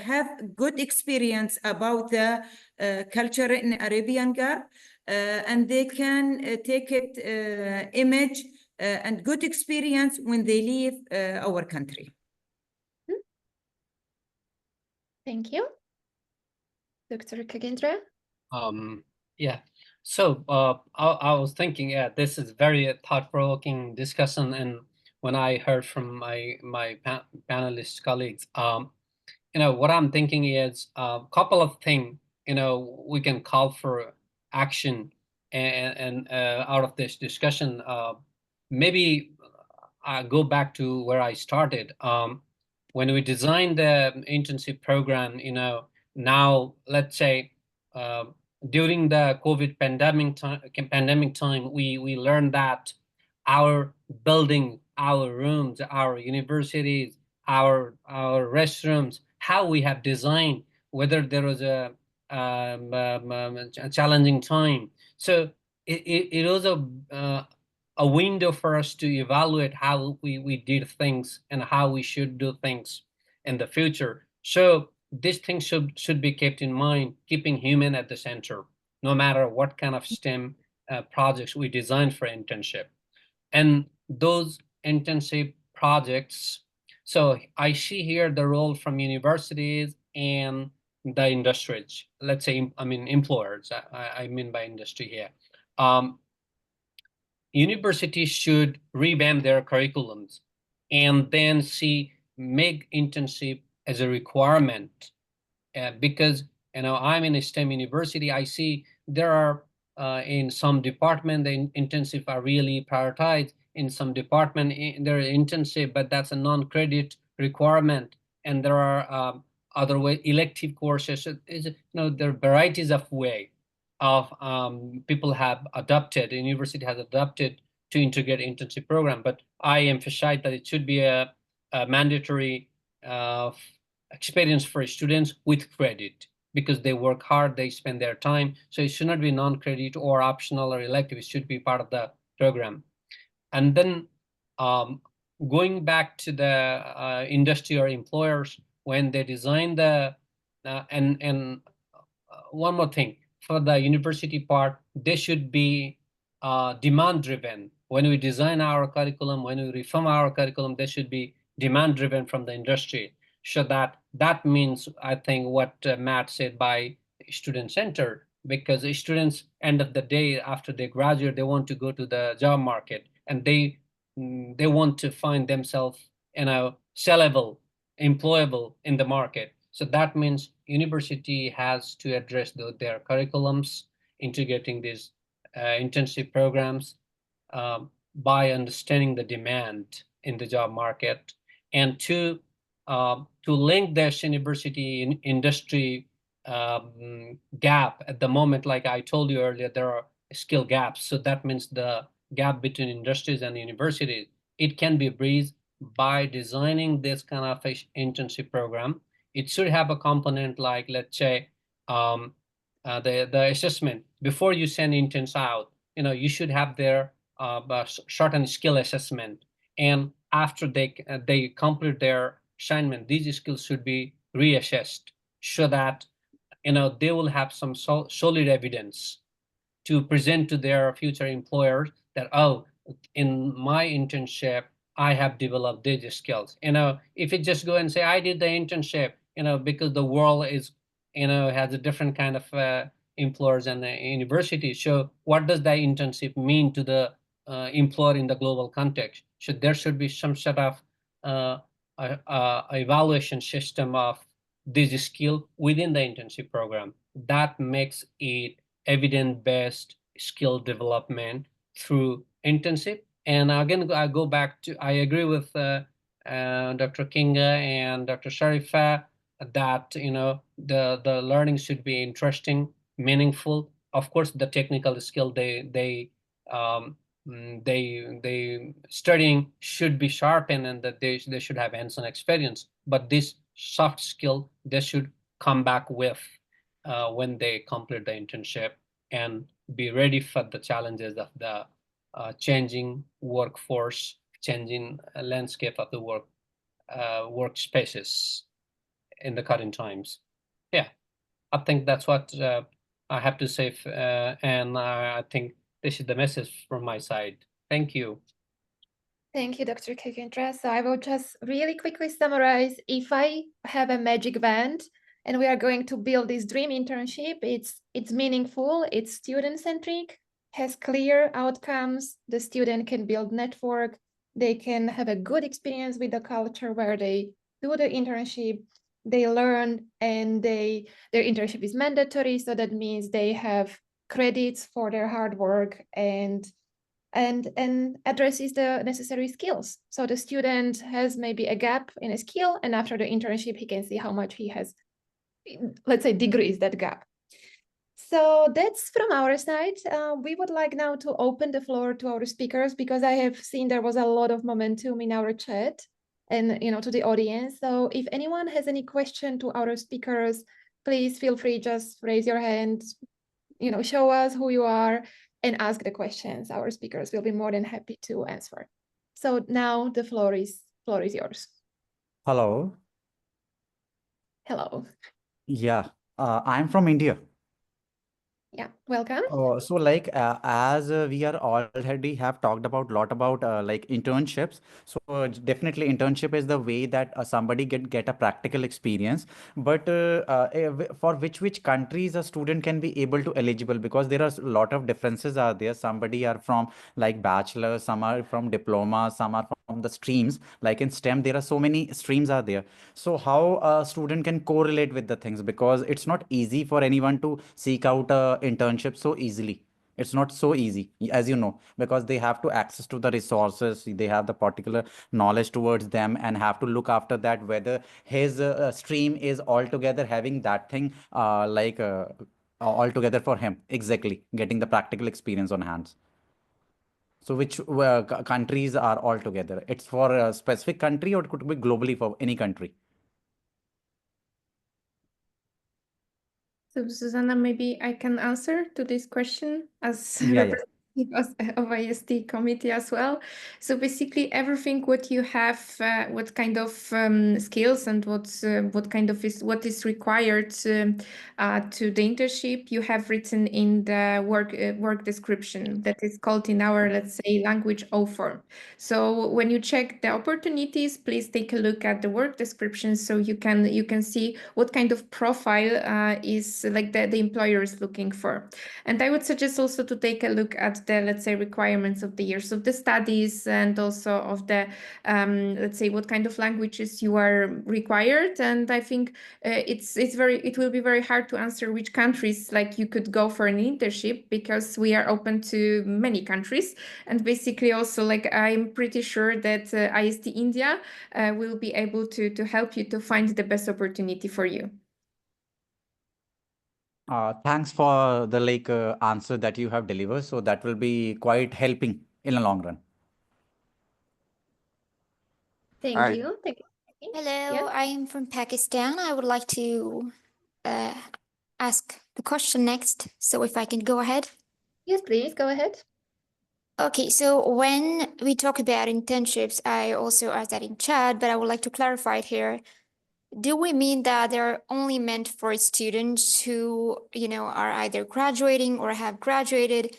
have good experience about the culture in Arabian Gulf, and they can take it image and good experience when they leave our country. Thank you. Dr. Khagendra? Yeah. So I was thinking, yeah, this is very thought-provoking discussion, and when I heard from my panelist colleagues, you know, what I'm thinking is a couple of things, you know, we can call for action, and out of this discussion, maybe I go back to where I started. When we designed the internship program, you know, now let's say during the COVID pandemic time, we learned that our building, our rooms, our universities, our restrooms, how we have designed, whether there was a challenging time. So it was a window for us to evaluate how we did things and how we should do things in the future. So these things should be kept in mind, keeping human at the center, no matter what kind of STEM projects we design for internship. And those internship projects, so I see here the role from universities and the industries, let's say, I mean, employers, I mean by industry here. Universities should revamp their curriculums and then make internship as a requirement, because, you know, I'm in a STEM university. I see there are in some department the internship are really prioritized. In some department there are internship, but that's a non-credit requirement. And there are other elective courses. So you know, there are varieties of way of people have adopted, the university has adopted to integrate internship program. But I emphasize that it should be a mandatory experience for students with credit, because they work hard, they spend their time. So it should not be non-credit or optional or elective. It should be part of the program. And then going back to the industry or employers, when they design the and one more thing, for the university part, they should be demand-driven. When we design our curriculum, when we reform our curriculum, they should be demand-driven from the industry. So that means, I think, what Matt said by student-centered, because the students, end of the day, after they graduate, they want to go to the job market, and they want to find themselves sellable, employable in the market. So that means university has to address their curriculums, integrating these internship programs by understanding the demand in the job market, and to link this university in industry gap at the moment. Like I told you earlier, there are skill gaps. So that means the gap between industries and universities, it can be bridged by designing this kind of internship program. It should have a component like, let's say, the assessment. Before you send interns out, you should have their shortened skill assessment. And after they complete their assignment, these skills should be reassessed so that they will have some solid evidence to present to their future employers that, oh, in my internship, I have developed these skills. If you just go and say, I did the internship, because the world is, has a different kind of employers and universities. So what does that internship mean to the employer in the global context? There should be some sort of evaluation system of this skill within the internship program. That makes it evidence-based skill development through internship. And again, I go back to, I agree with Dr. Kinga and Dr. Shareefa that the learning should be interesting, meaningful. Of course, the technical skill they studying should be sharpened, and that they should have hands-on experience. But this soft skill they should come back with when they complete the internship and be ready for the challenges of the changing workforce, changing landscape of the workspaces in the current times. Yeah, I think that's what I have to say, and I think this is the message from my side. Thank you. Thank you, Dr. Khagendra. So I will just really quickly summarize. If I have a magic wand and we are going to build this dream internship, it's meaningful, it's student-centric, has clear outcomes. The student can build network. They can have a good experience with the culture where they do the internship, they learn, and their internship is mandatory. So that means they have credits for their hard work and addresses the necessary skills. So the student has maybe a gap in a skill, and after the internship, he can see how much he has, let's say, decrease that gap. So that's from our side. We would like now to open the floor to our speakers, because I have seen there was a lot of momentum in our chat and to the audience. So if anyone has any question to our speakers, please feel free, just raise your hand, show us who you are and ask the questions. Our speakers will be more than happy to answer. So now the floor is yours. Hello. Hello. Yeah, I'm from India. Yeah, welcome. So like as we are already have talked about lot about like internships. So definitely internship is the way that somebody get a practical experience. But for which countries a student can be able to eligible, because there are a lot of differences are there. Somebody are from like bachelor, some are from diploma, some are from the streams. Like in STEM, there are so many streams are there. So how a student can correlate with the things, because it's not easy for anyone to seek out a internship so easily. It's not so easy, as you know, because they have to access to the resources, they have the particular knowledge towards them, and have to look after that whether his stream is altogether having that thing altogether for him, exactly getting the practical experience on hands. So which countries are all together? It's for a specific country, or it could be globally for any country? So Susanna, maybe I can answer to this question as Yeah. representative of IAESTE committee as well. So basically everything what you have, what kind of skills and what kind of what is required to the internship, you have written in the work description that is called in our, let's say, language offer. So when you check the opportunities, please take a look at the work description so you can see what kind of profile is like the employer is looking for. And I would suggest also to take a look at the, let's say, requirements of the years of the studies and also of the, let's say, what kind of languages you are required. And I think it will be very hard to answer which countries like you could go for an internship, because we are open to many countries. And basically also, like, I'm pretty sure that IAESTE India will be able to help you to find the best opportunity for you. Thanks for the answer that you have delivered. So that will be quite helping in the long run. Thank Hi. you. Thank you. Hello, Yeah. I am from Pakistan. I would like to ask the question next. So if I can go ahead. Yes, please go ahead. Okay, so when we talk about internships, I also asked that in chat, but I would like to clarify it here. Do we mean that they're only meant for students who, are either graduating or have graduated?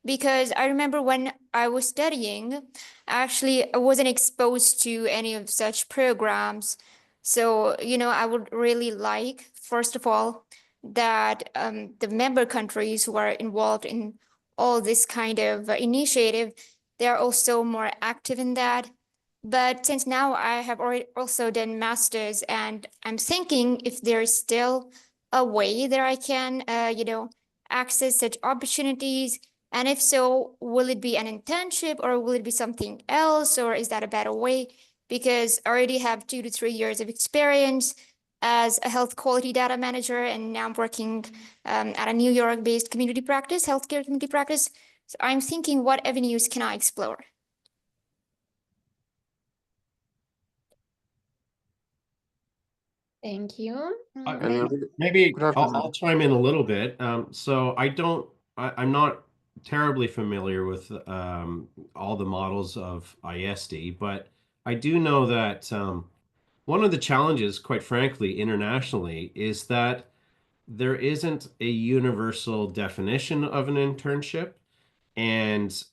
Because I remember when I was studying, actually, I wasn't exposed to any of such programs. So, I would really like, first of all, that the member countries who are involved in all this kind of initiative, they're also more active in that. But since now I have already also done masters, and I'm thinking if there's still a way that I can, access such opportunities. And if so, will it be an internship or will it be something else, or is that a better way? Because I already have 2 to 3 years of experience as a health quality data manager, and now I'm working at a New York-based community practice, healthcare community practice. So I'm thinking, what avenues can I explore? Thank you. Maybe Good afternoon. I'll chime in a little bit. So I'm not terribly familiar with all the models of IAESTE, but I do know that one of the challenges, quite frankly, internationally, is that there isn't a universal definition of an internship and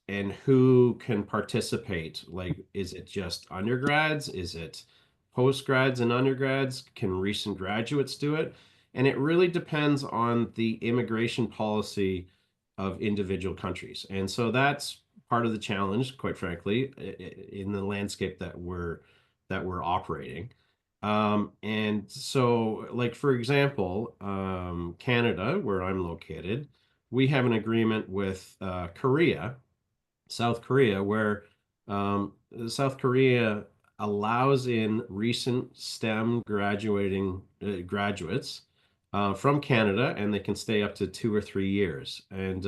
who can participate. Like, is it just undergrads? Is it postgrads and undergrads? Can recent graduates do it? And it really depends on the immigration policy of individual countries. And so that's part of the challenge, quite frankly, in the landscape that we're operating. And so, like, for example, Canada, where I'm located, we have an agreement with South Korea, where South Korea allows in recent STEM graduating graduates from Canada, and they can stay up to 2 or 3 years. And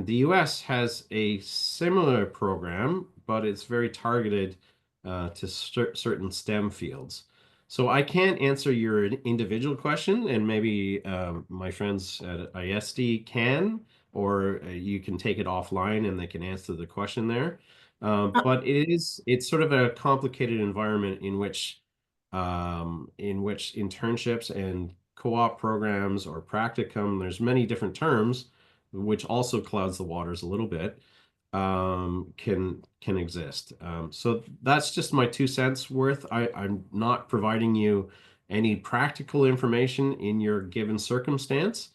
the US has a similar program, but it's very targeted to certain STEM fields. So I can't answer your individual question, and maybe my friends at IAESTE can, or you can take it offline and they can answer the question there. But it's sort of a complicated environment in which internships and co-op programs or practicum, there's many different terms, which also clouds the waters a little bit, can exist. So that's just my 2 cents worth. I'm not providing you any practical information in your given circumstance,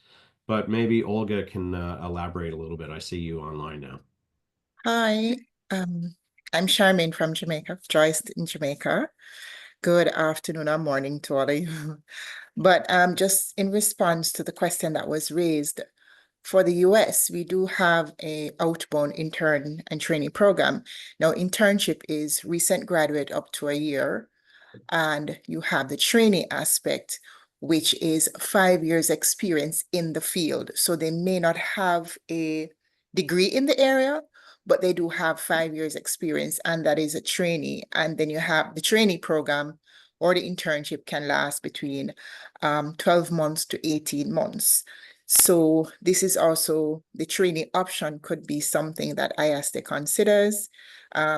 but maybe Olga can elaborate a little bit. I see you online now. Hi, I'm Charmaine from Jamaica, Joyce in Jamaica. Good afternoon or morning to all of you. But just in response to the question that was raised, for the US, we do have a outbound intern and training program. Now, internship is recent graduate up to a year, and you have the training aspect, which is 5 years experience in the field. So they may not have a degree in the area, but they do have 5 years experience, and that is a trainee. And then you have the trainee program, or the internship can last between 12 months to 18 months. So this is also, the training option could be something that IAESTE considers,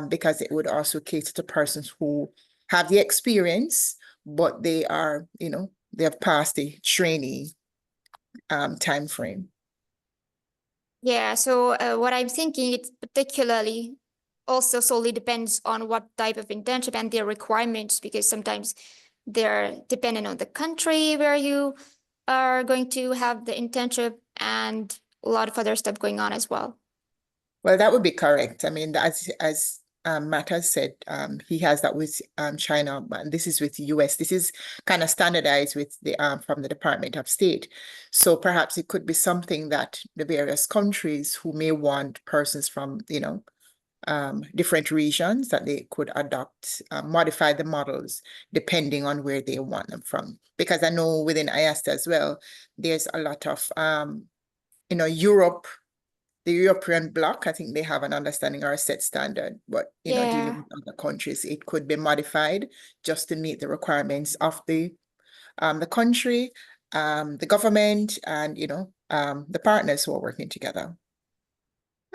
because it would also cater to persons who have the experience, but they are, they have passed the trainee time frame. Yeah, so what I'm thinking, it particularly also solely depends on what type of internship and their requirements, because sometimes they're dependent on the country where you are going to have the internship and a lot of other stuff going on as well. Well, that would be correct. I mean, as Matt has said, he has that with China, and this is with the US. This is kind of standardized with the from the Department of State. So perhaps it could be something that the various countries who may want persons from, different regions, that they could adopt, modify the models depending on where they want them from. Because I know within IAESTE as well, there's a lot of, Europe, the European bloc, I think they have an understanding or a set standard, but, dealing Yeah. with other countries, it could be modified just to meet the requirements of the country, the government, and, the partners who are working together.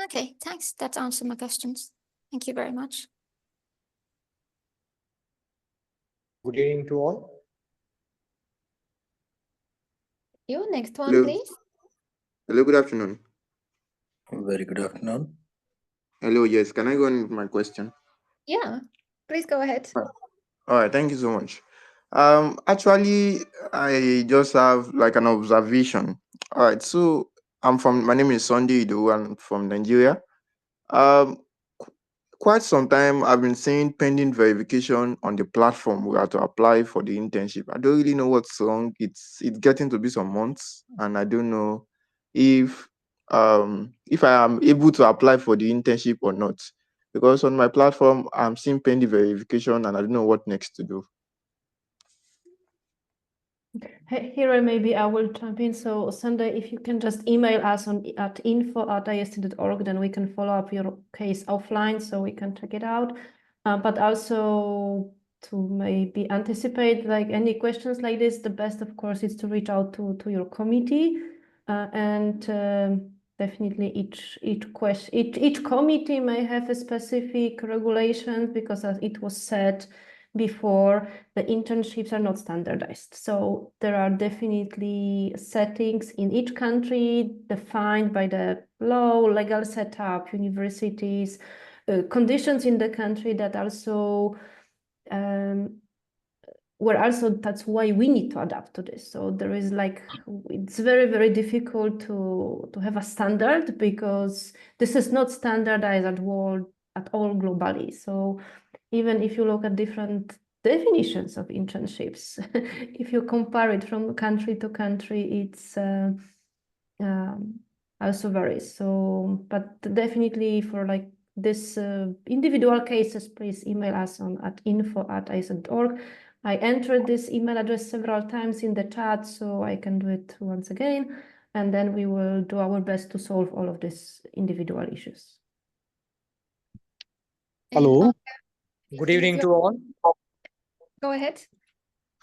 Okay, thanks. That answered my questions. Thank you very much. Good evening to all. You, next one, Hello. please. Hello, good afternoon. Very good afternoon. Hello, yes, can I go on with my question? Yeah, please go ahead. All right, thank you so much. Actually, I just have like an observation. All right, so my name is Sunday Ido, I'm from Nigeria. Quite some time I've been seeing pending verification on the platform we are to apply for the internship. I don't really know what's wrong. It's getting to be some months, and I don't know if I am able to apply for the internship or not. Because on my platform I'm seeing pending verification and I don't know what next to do. Here, maybe I will jump in. So Sunday, if you can just email us at info@iast.org, then we can follow up your case offline so we can check it out. But also to maybe anticipate like any questions like this, the best, of course, is to reach out to your committee, and definitely each committee may have a specific regulation, because as it was said before, the internships are not standardized. So there are definitely settings in each country defined by the law, legal setup, universities, conditions in the country that also that's why we need to adapt to this. So there is it's very, very difficult to have a standard, because this is not standardized at all globally. So even if you look at different definitions of internships, if you compare it from country to country, it's also varies. So, but definitely for this individual cases, please email us at info@iast.org. I entered this email address several times in the chat, so I can do it once again, and then we will do our best to solve all of these individual issues. Hello. Good evening to all. Go ahead.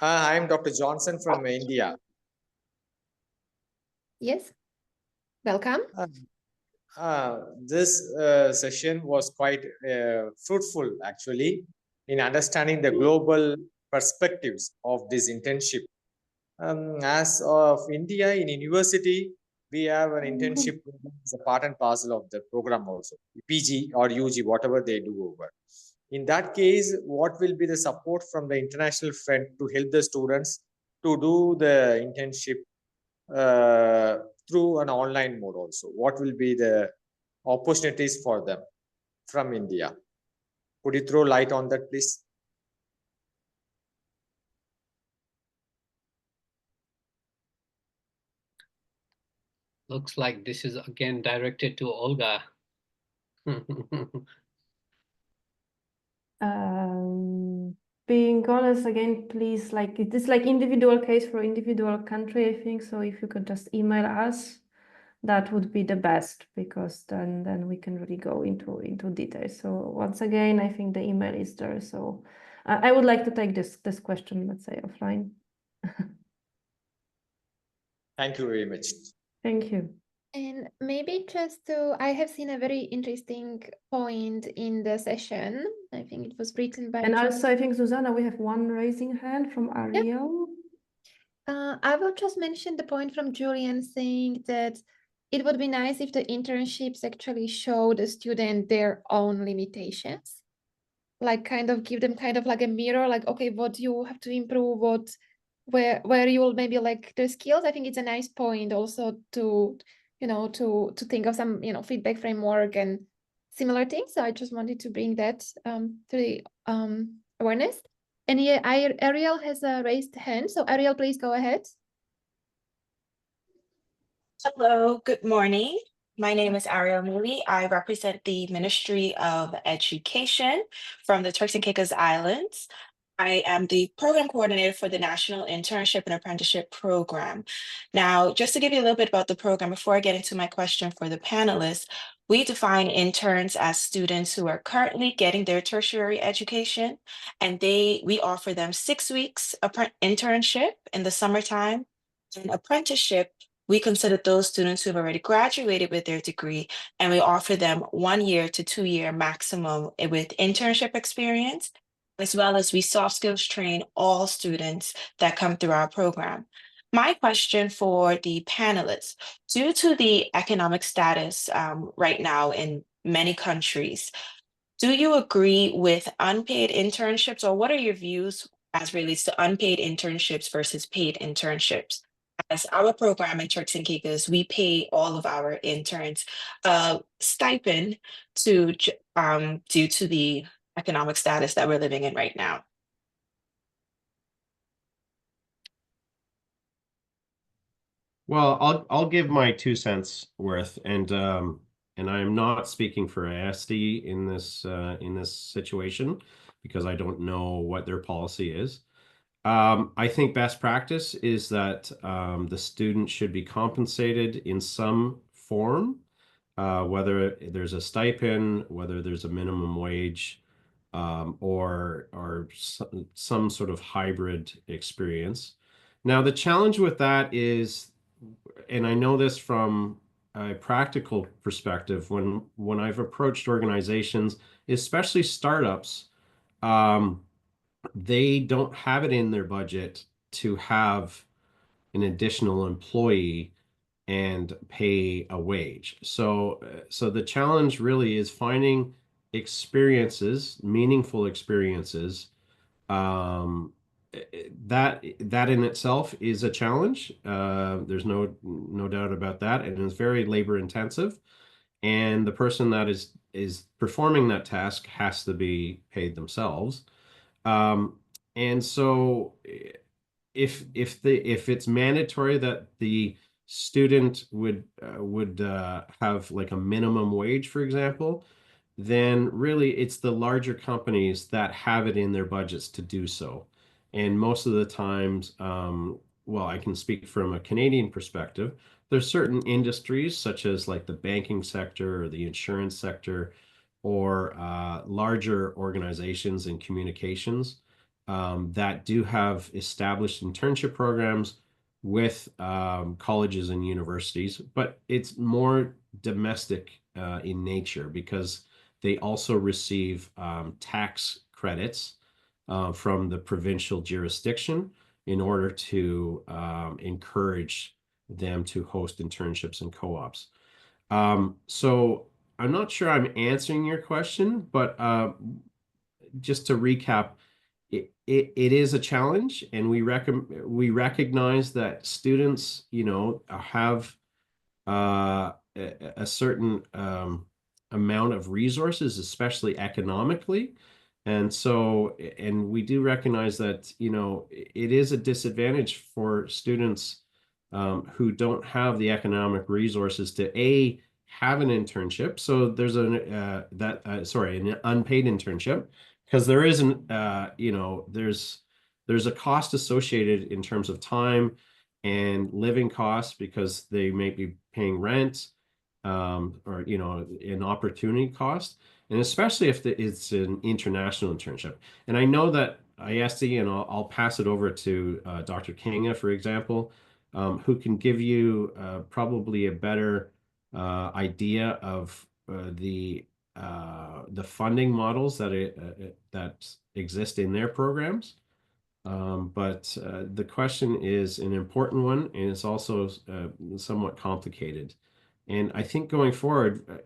I'm Dr. Johnson from India. Yes. Welcome. This session was quite fruitful, actually, in understanding the global perspectives of this internship. As of India, in university, we have an internship as a part and parcel of the program also, PG or UG, whatever they do over. In that case, what will be the support from the international front to help the students to do the internship through an online mode also? What will be the opportunities for them from India? Could you throw light on that, please? Looks like this is again directed to Olga. Being honest, again, please, it is individual case for individual country, I think. So if you could just email us, that would be the best, because then we can really go into details. So once again, I think the email is there. So I would like to take this question, let's say, offline. Thank you very much. Thank you. And maybe I have seen a very interesting point in the session. I think it was written by. And also, I think, Susanna, we have one raising hand from Ariel. I will just mention the point from Julian saying that it would be nice if the internships actually show the student their own limitations, kind of give them kind of like a mirror, okay, what you have to improve, where you will maybe their skills. I think it's a nice point also to to think of some feedback framework and similar things. So I just wanted to bring that to the awareness. And yeah, Ariel has a raised hand. So Ariel, please go ahead. Hello, good morning. My name is Ariel Muli. I represent the Ministry of Education from the Turks and Caicos Islands. I am the program coordinator for the National Internship and Apprenticeship Program. Now, just to give you a little bit about the program before I get into my question for the panelists, we define interns as students who are currently getting their tertiary education, and we offer them 6 weeks internship in the summertime and apprenticeship. We consider those students who have already graduated with their degree, and we offer them 1 year to 2 year maximum with internship experience, as well as we soft skills train all students that come through our program. My question for the panelists, due to the economic status right now in many countries, do you agree with unpaid internships, or what are your views as relates to unpaid internships versus paid internships? As our program in Turks and Caicos, we pay all of our interns a stipend due to the economic status that we're living in right now. Well, I'll give my 2 cents worth, and I am not speaking for IAESTE in this situation because I don't know what their policy is. I think best practice is that the student should be compensated in some form, whether there's a stipend, whether there's a minimum wage, or some sort of hybrid experience. Now, the challenge with that is, and I know this from a practical perspective, when I've approached organizations, especially startups, they don't have it in their budget to have an additional employee and pay a wage. So the challenge really is finding experiences, meaningful experiences. That in itself is a challenge. There's no doubt about that, and it's very labor intensive. And the person that is performing that task has to be paid themselves. And so if it's mandatory that the student would have like a minimum wage, for example, then really it's the larger companies that have it in their budgets to do so. And most of the times, well, I can speak from a Canadian perspective, there's certain industries such as like the banking sector or the insurance sector, or larger organizations in communications that do have established internship programs with colleges and universities, but it's more domestic in nature because they also receive tax credits from the provincial jurisdiction in order to encourage them to host internships and co-ops. So I'm not sure I'm answering your question, but just to recap, it is a challenge, and we recognize that students, have a certain amount of resources, especially economically. And so, and we do recognize that, it is a disadvantage for students who don't have the economic resources to have an internship. So there's an unpaid internship, because there isn't, there's a cost associated in terms of time and living costs, because they may be paying rent, or an opportunity cost, and especially if it's an international internship. And I know that IAESTE, and I'll pass it over to Dr. Kinga, for example, who can give you probably a better idea of the funding models that exist in their programs. But the question is an important one, and it's also somewhat complicated. And I think going forward,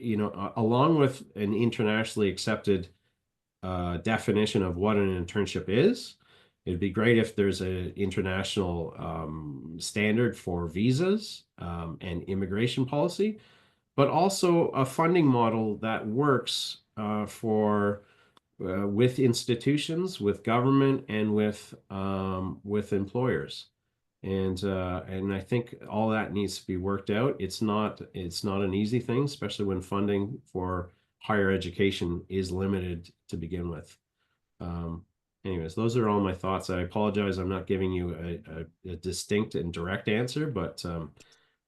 along with an internationally accepted definition of what an internship is, it'd be great if there's an international standard for visas and immigration policy. but also a funding model that works for with institutions, with government, and with employers. And I think all that needs to be worked out. It's not an easy thing, especially when funding for higher education is limited to begin with. Anyways, those are all my thoughts. I apologize, I'm not giving you a distinct and direct answer, but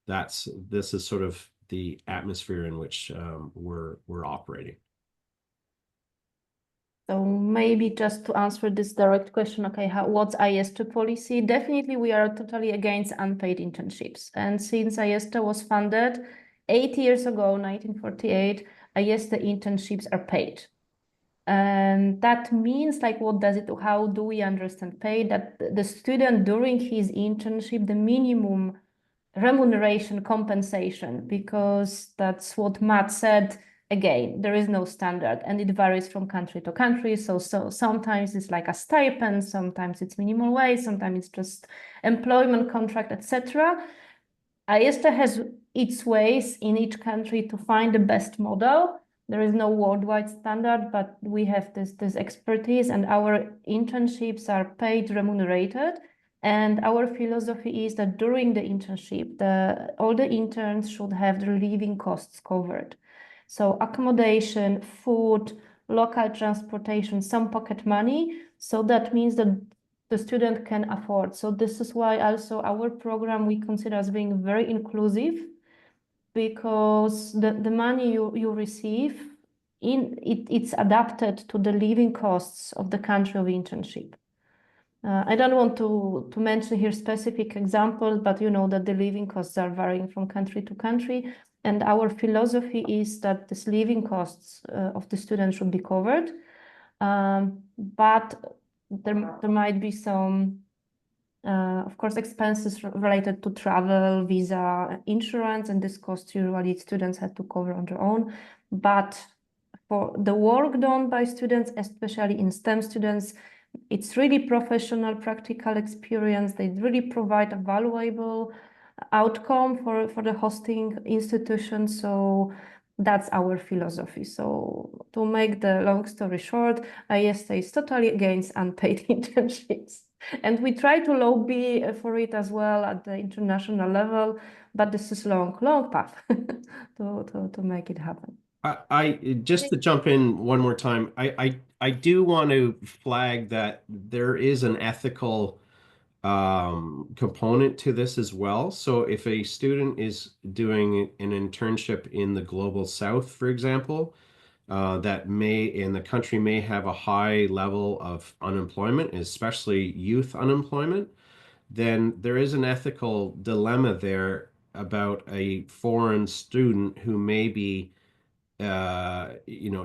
this is sort of the atmosphere in which we're operating. So maybe just to answer this direct question, okay, what's IAESTE policy? Definitely, we are totally against unpaid internships. And since IAESTE was funded 8 years ago, 1948, IAESTE internships are paid. And that means, like, what does it, how do we understand paid? That the student during his internship, the minimum remuneration compensation, because that's what Matt said. Again, there is no standard and it varies from country to country. So sometimes it's like a stipend, sometimes it's minimum wage, sometimes it's just employment contract, etc. IAESTE has its ways in each country to find the best model. There is no worldwide standard, but we have this expertise, and our internships are paid, remunerated. And our philosophy is that during the internship, all the interns should have their living costs covered. So accommodation, food, local transportation, some pocket money. So that means that the student can afford. So this is why also our program we consider as being very inclusive, because the money you receive, it's adapted to the living costs of the country of internship. I don't want to mention here specific examples, but you know that the living costs are varying from country to country. And our philosophy is that this living costs of the student should be covered. But there might be some, of course, expenses related to travel, visa, insurance, and this cost usually students have to cover on their own. But for the work done by students, especially in STEM students, it's really professional, practical experience. They really provide a valuable outcome for the hosting institution. So that's our philosophy. So to make the long story short, IAESTE is totally against unpaid internships. And we try to lobby for it as well at the international level, but this is long path to make it happen. I just to jump in one more time, I do want to flag that there is an ethical component to this as well. So if a student is doing an internship in the global south, for example, that may in the country may have a high level of unemployment, especially youth unemployment, then there is an ethical dilemma there about a foreign student who may be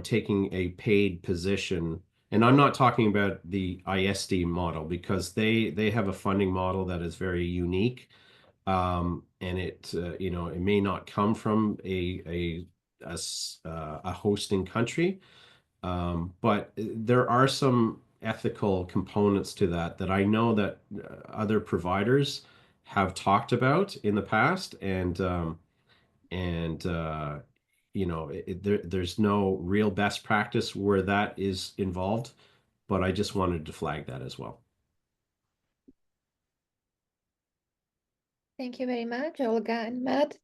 taking a paid position. And I'm not talking about the IAESTE model, because they have a funding model that is very unique. And it may not come from a hosting country. But there are some ethical components to that I know that other providers have talked about in the past, and there's no real best practice where that is involved, but I just wanted to flag that as well. Thank you very much, Olga and Matt,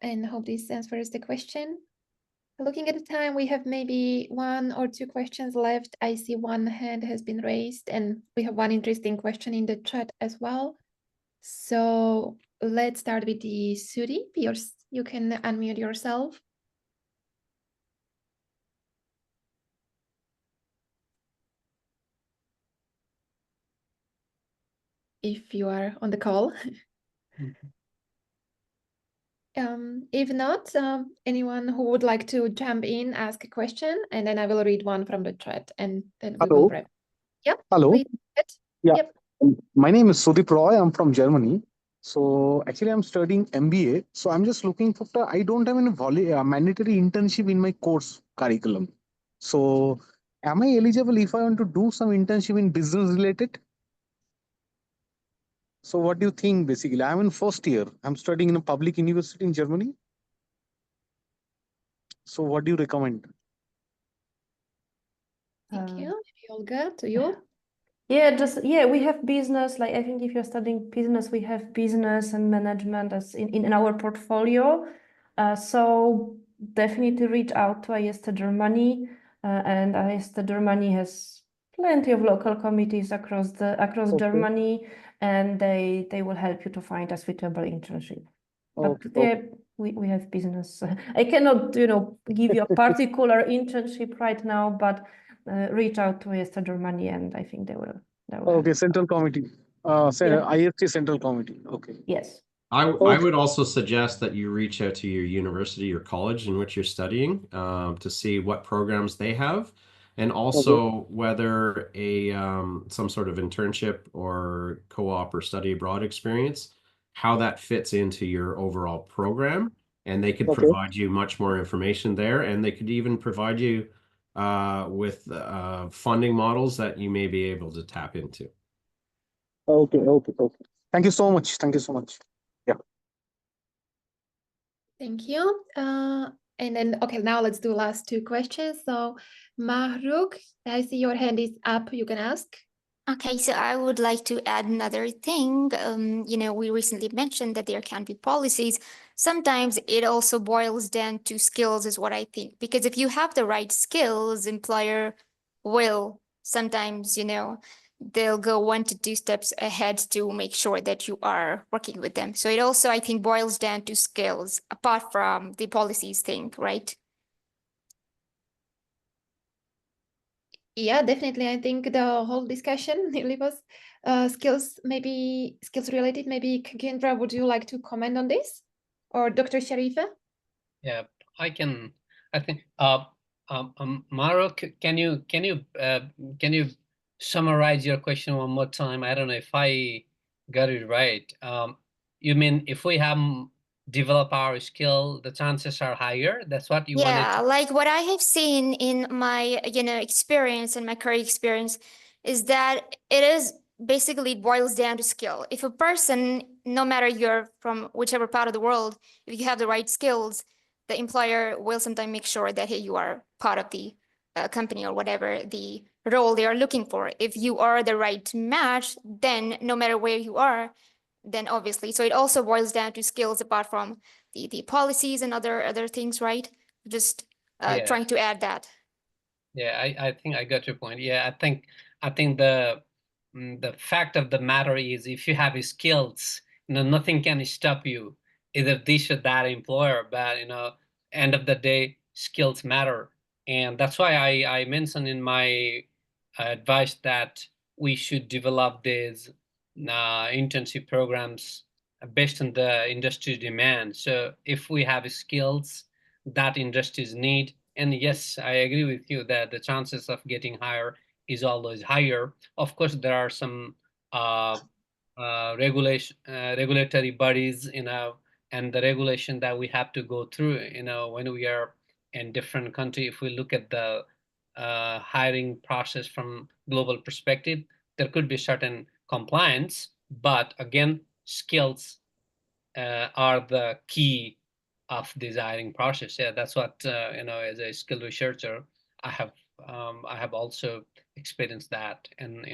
and hope this answers the question. Looking at the time, we have maybe 1 or 2 questions left. I see one hand has been raised, and we have one interesting question in the chat as well. So let's start with the Suri. You can unmute yourself. If you are on the call. If not, anyone who would like to jump in, ask a question, and then I will read one from the chat, and then we will wrap. Yep. Hello. Please. Yeah. Yep. My name is Sudip Roy. I'm from Germany. So actually, I'm studying MBA. So I'm just looking for I don't have any mandatory internship in my course curriculum. So am I eligible if I want to do some internship in business related? So what do you think basically? I'm in first year. I'm studying in a public university in Germany. So what do you recommend? Thank you. Maybe Olga, to you. Yeah, we have business. Like I think if you're studying business, we have business and management as in our portfolio. So definitely reach out to IAESTE Germany, and IAESTE Germany has plenty of local committees across Germany, and they will help you to find a suitable internship. But yeah, we have business. I cannot, give you a particular internship right now, but reach out to IAESTE Germany, and I think they will Okay, central committee. IAESTE central committee. Okay. Yes. I would also suggest that you reach out to your university or college in which you're studying to see what programs they have, and also whether some sort of internship or co-op or study abroad experience, how that fits into your overall program. And they could provide you much more information there, and they could even provide you with funding models that you may be able to tap into. Okay. Thank you so much. Thank you so much. Yeah. Thank you. And then, okay, now let's do last two questions. So, Mahruk, I see your hand is up. You can ask. Okay, so I would like to add another thing. We recently mentioned that there can be policies. Sometimes it also boils down to skills, is what I think. Because if you have the right skills, employer will sometimes, they'll go 1 to 2 steps ahead to make sure that you are working with them. So it also, I think, boils down to skills, apart from the policies thing, right? Yeah, definitely. I think the whole discussion really was skills related. Maybe Khagendra, would you like to comment on this? Or Dr. Shareefa? Yeah, I can. I think Maruk, can you summarize your question one more time? I don't know if I got it right. You mean if we have develop our skill, the chances are higher? That's what you wanted Yeah, to... like what I have seen in my, experience and my career experience is that it is basically boils down to skill. If a person, no matter you're from whichever part of the world, if you have the right skills, the employer will sometimes make sure that, hey, you are part of the company or whatever the role they are looking for. If you are the right match, then no matter where you are, then obviously. So it also boils down to skills apart from the policies and other things, right? Just trying to add that. Yeah, I think I got your point. Yeah, I think the fact of the matter is if you have skills, nothing can stop you, either this or that employer. But end of the day, skills matter, and that's why I mentioned in my advice that we should develop these internship programs based on the industry demand. So if we have skills that industries need, and yes, I agree with you that the chances of getting higher is always higher. Of course, there are some regulatory bodies, and the regulation that we have to go through, when we are in different country. If we look at the hiring process from global perspective, there could be certain compliance, but again, skills are the key of this hiring process. Yeah, that's what as a skilled researcher, I have also experienced that. And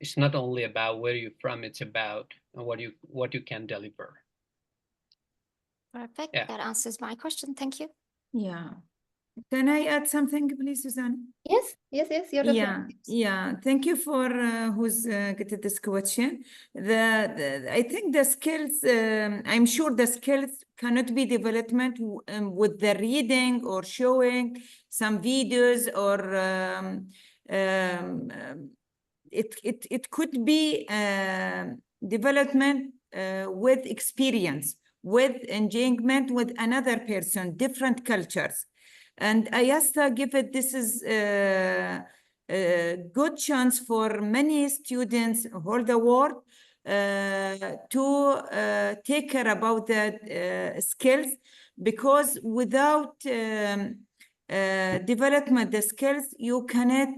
it's not only about where you're from; it's about what you can deliver. Perfect. Yeah. That answers my question. Thank you. Yeah. Can I add something, please, Suzanne? Yes. You're Yeah. Thank you for who's get this question. I think the skills. I'm sure the skills cannot be development with the reading or showing some videos or it could be development with experience, with engagement with another person, different cultures. And IAESTE give it, this is a good chance for many students whole the world to take care about the skills, because without development the skills, you cannot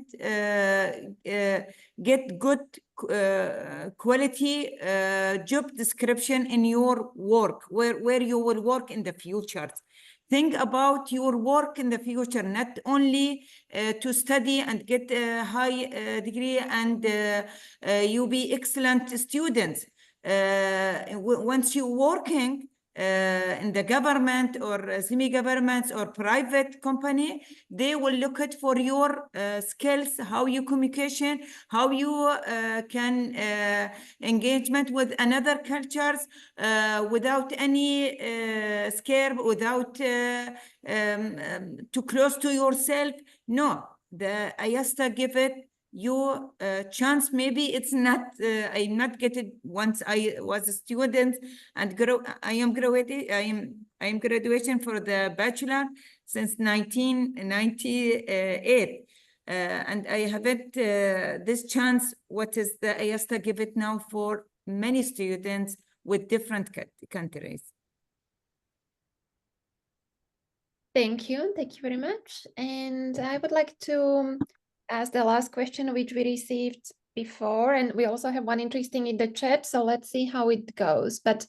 get good quality job description in your work, where you will work in the future. think about your work in the future, not only to study and get a high degree and you be excellent students. Once you're working in the government or semi-government or private company, they will look at for your skills, how you communication, how you can engagement with another cultures without any scare, without too close to yourself. No, the IAESTE give it you chance. Maybe it's not I not get it once I was a student and I am graduation for the bachelor since 1998 and I haven't this chance what is the IAESTE give it now for many students with different countries. Thank you very much. And I would like to ask the last question which we received before, and we also have one interesting in the chat, so let's see how it goes. But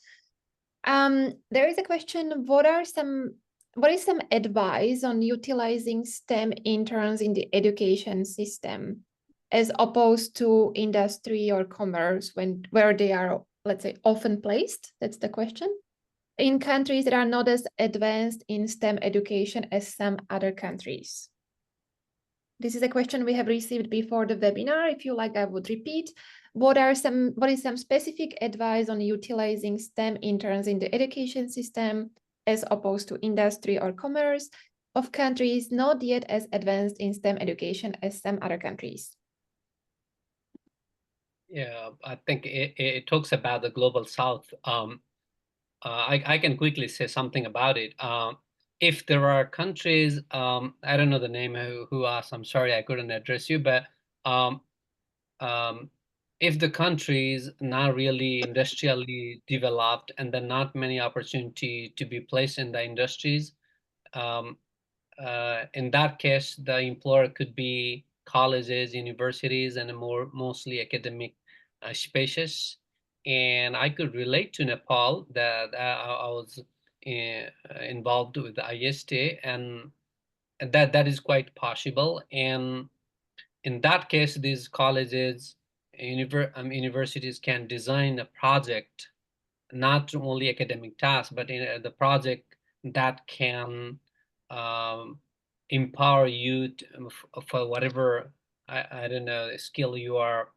there is a question, what is some advice on utilizing STEM interns in the education system as opposed to industry or commerce where they are, let's say, often placed? That's the question. In countries that are not as advanced in STEM education as some other countries. This is a question we have received before the webinar. If you like, I would repeat. What is some specific advice on utilizing STEM interns in the education system as opposed to industry or commerce of countries not yet as advanced in STEM education as some other countries? Yeah, I think it talks about the global South. I can quickly say something about it. If there are countries, I don't know the name who asked, I'm sorry I couldn't address you, but if the countries not really industrially developed and then not many opportunity to be placed in the industries, in that case, the employer could be colleges, universities, and mostly academic spaces. And I could relate to Nepal that I was involved with IAESTE, and that is quite possible. And in that case, these colleges, universities can design a project, not only academic tasks, but in the project that can empower you for whatever I don't know skill you are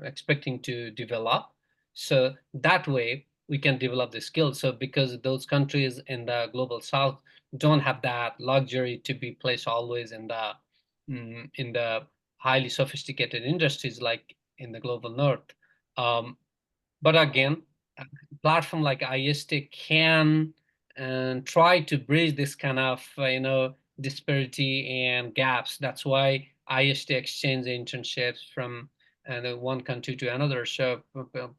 expecting to develop. So that way we can develop the skills. So because those countries in the global South don't have that luxury to be placed always in the highly sophisticated industries like in the global North. But again, a platform like IAESTE can try to bridge this kind of disparity and gaps. That's why IAESTE exchange internships from one country to another. So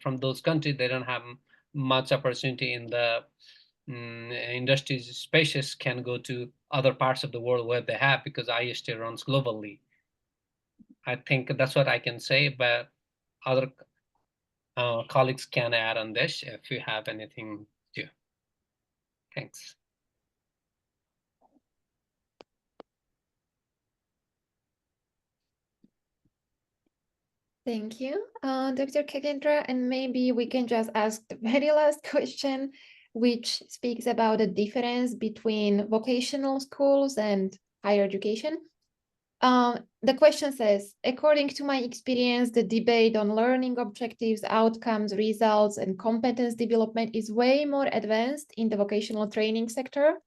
from those countries, they don't have much opportunity in the industry spaces, can go to other parts of the world where they have, because IAESTE runs globally. I think that's what I can say, but other colleagues can add on this if you have anything to. Thanks. Thank you, Dr. Khagendra, and maybe we can just ask the very last question, which speaks about the difference between vocational schools and higher education. The question says, according to my experience, the debate on learning objectives, outcomes, results, and competence development is way more advanced in the vocational training sector,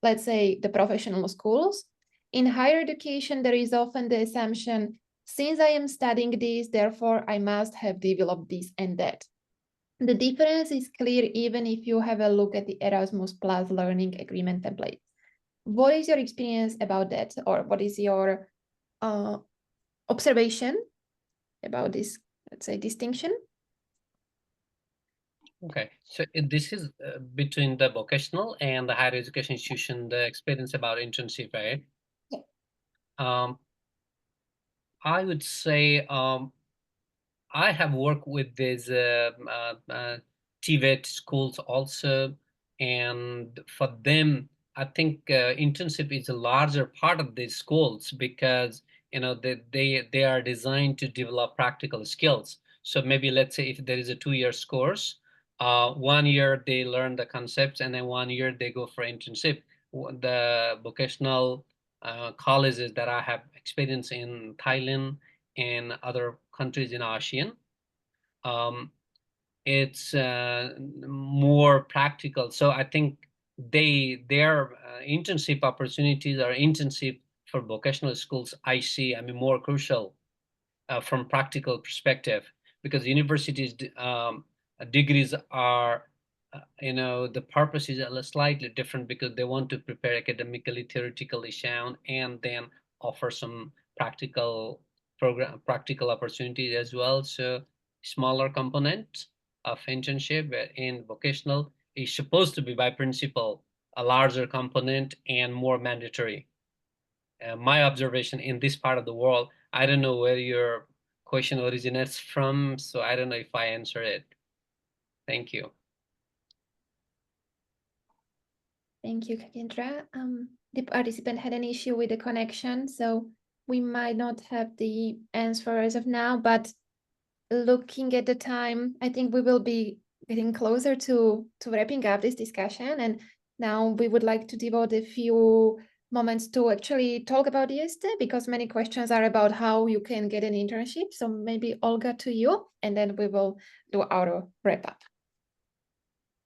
let's say the professional schools. In higher education, there is often the assumption, since I am studying this, therefore I must have developed this and that. The difference is clear even if you have a look at the Erasmus Plus learning agreement template. What is your experience about that? Or what is your observation about this, let's say, distinction? Okay, so this is between the vocational and the higher education institution, the experience about internship, right? Yeah. I would say I have worked with these TVET schools also, And for them, I think internship is a larger part of these schools because they are designed to develop practical skills. So maybe let's say if there is a 2 year course, 1 year they learn the concepts, and then 1 year they go for internship. The vocational colleges that I have experience in Thailand and other countries in ASEAN, it's more practical. So I think their internship opportunities or internship for vocational schools, I see, more crucial from practical perspective, because universities degrees are, the purpose is slightly different because they want to prepare academically, theoretically sound, and then offer some practical opportunities as well. So smaller component of internship in vocational is supposed to be by principle a larger component and more mandatory. My observation in this part of the world, I don't know where your question originates from, so I don't know if I answer it. Thank you. Thank you, Khagendra. The participant had an issue with the connection, so we might not have the answer as of now, but looking at the time, I think we will be getting closer to wrapping up this discussion. And now we would like to devote a few moments to actually talk about IAESTE, because many questions are about how you can get an internship. So maybe Olga, to you, and then we will do our wrap up.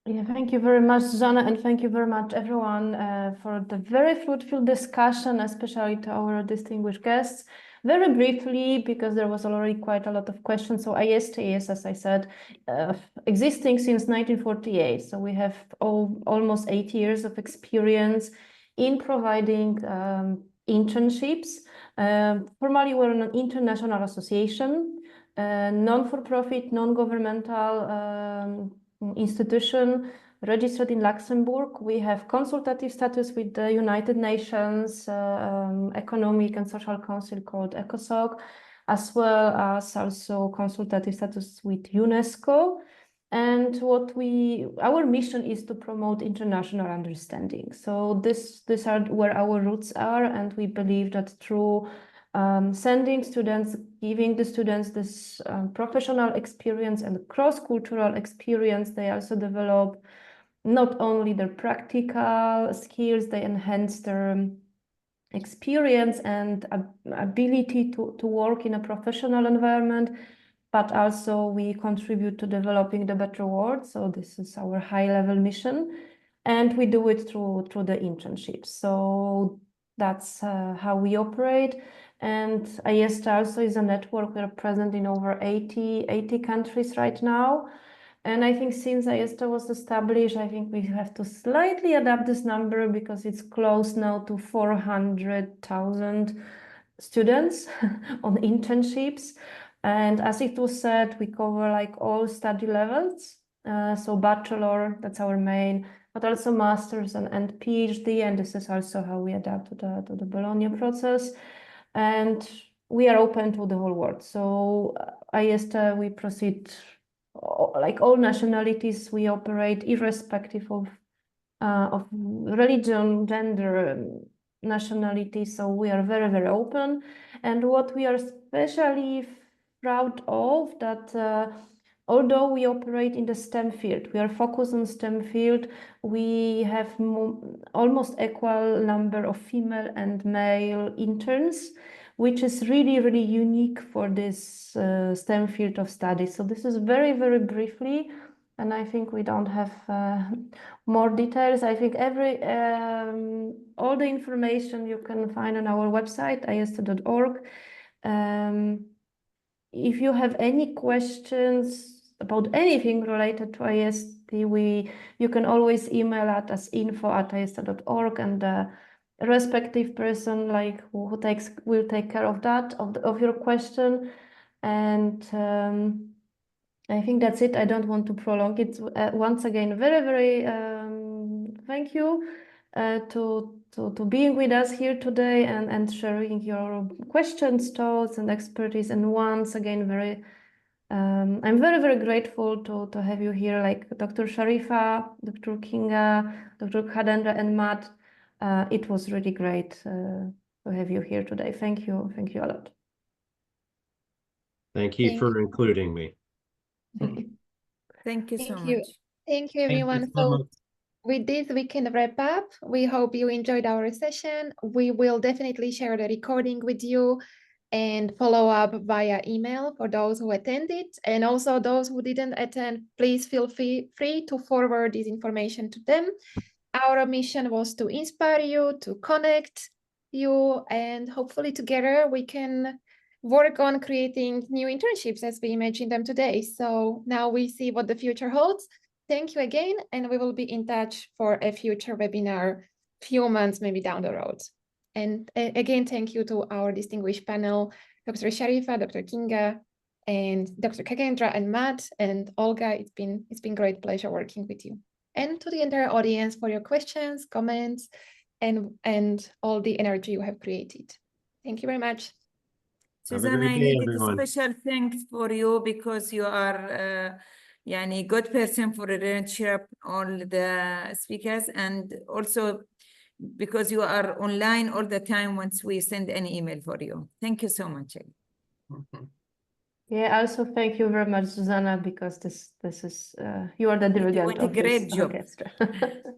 Yeah, thank you very much, Zana, and thank you very much, everyone, for the very fruitful discussion, especially to our distinguished guests. Very briefly, because there was already quite a lot of questions. So IAESTE is, as I said, existing since 1948. So we have almost 8 years of experience in providing internships. Formally, we're an international association, non-for-profit, non-governmental institution registered in Luxembourg. We have consultative status with the United Nations Economic and Social Council called ECOSOC, as well as also consultative status with UNESCO. And our mission is to promote international understanding. So these are where our roots are, and we believe that through sending students, giving the students this professional experience and cross-cultural experience, they also develop not only their practical skills, they enhance their experience and ability to work in a professional environment, but also we contribute to developing the better world. So this is our high-level mission, and we do it through the internships. So that's how we operate. And IAESTE also is a network. We're present in over 80 countries right now. And I think since IAESTE was established, I think we have to slightly adapt this number because it's close now to 400,000 students on internships. And as it was said, we cover like all study levels. So bachelor, that's our main, but also master's and PhD. And this is also how we adapt to the Bologna process. And we are open to the whole world. So IAESTE, we proceed like all nationalities. We operate irrespective of religion, gender, nationality. So we are very, very open. And what we are especially proud of that although we operate in the STEM field, we are focused on STEM field, we have almost equal number of female and male interns, which is really, really unique for this STEM field of study. So this is very, very briefly, and I think we don't have more details. I think all the information you can find on our website, ieste.org. If you have any questions about anything related to IAESTE, you can always email us info@ieste.org, and the respective person who will take care of that, of your question. And I think that's it. I don't want to prolong it. Once again, very, very thank you to being with us here today and sharing your questions, thoughts, and expertise. And once again, very I'm very, very grateful to have you here, like Dr. Shareefa, Dr. Kinga, Dr. Khagendra, and Matt. It was really great to have you here today. Thank you. Thank you a lot. Thank you Thank for including me. Thank you so Thank you. much. Thank you, everyone. So with this, we can wrap up. We hope you enjoyed our session. We will definitely share the recording with you and follow up via email for those who attended. And also those who didn't attend, please feel free to forward this information to them. Our mission was to inspire you, to connect you, and hopefully together we can work on creating new internships as we imagine them today. So now we see what the future holds. Thank you again, and we will be in touch for a future webinar, few months maybe down the road. And again, thank you to our distinguished panel, Dr. Shareefa, Dr. Kinga, and Dr. Khagendra and Matt and Olga. It's been great pleasure working with you. And to the entire audience for your questions, comments, and all the energy you have created. Thank you very much. Susanna, I needed a special thanks for you because you are a good person for leadership, all the speakers, and also because you are online all the time once we send an email for you. Thank you so much. Yeah, also thank you very much, Susanna, because this is you are the dirigent of this orchestra.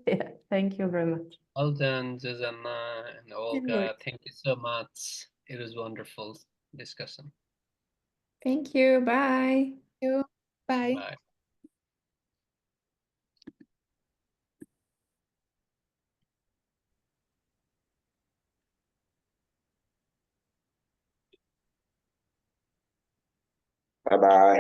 Yeah, thank you very much. Well done, Susanna and Olga. Thank you so much. It was wonderful discussion. Thank you. Bye. Thank you. Bye. Bye. Bye-bye.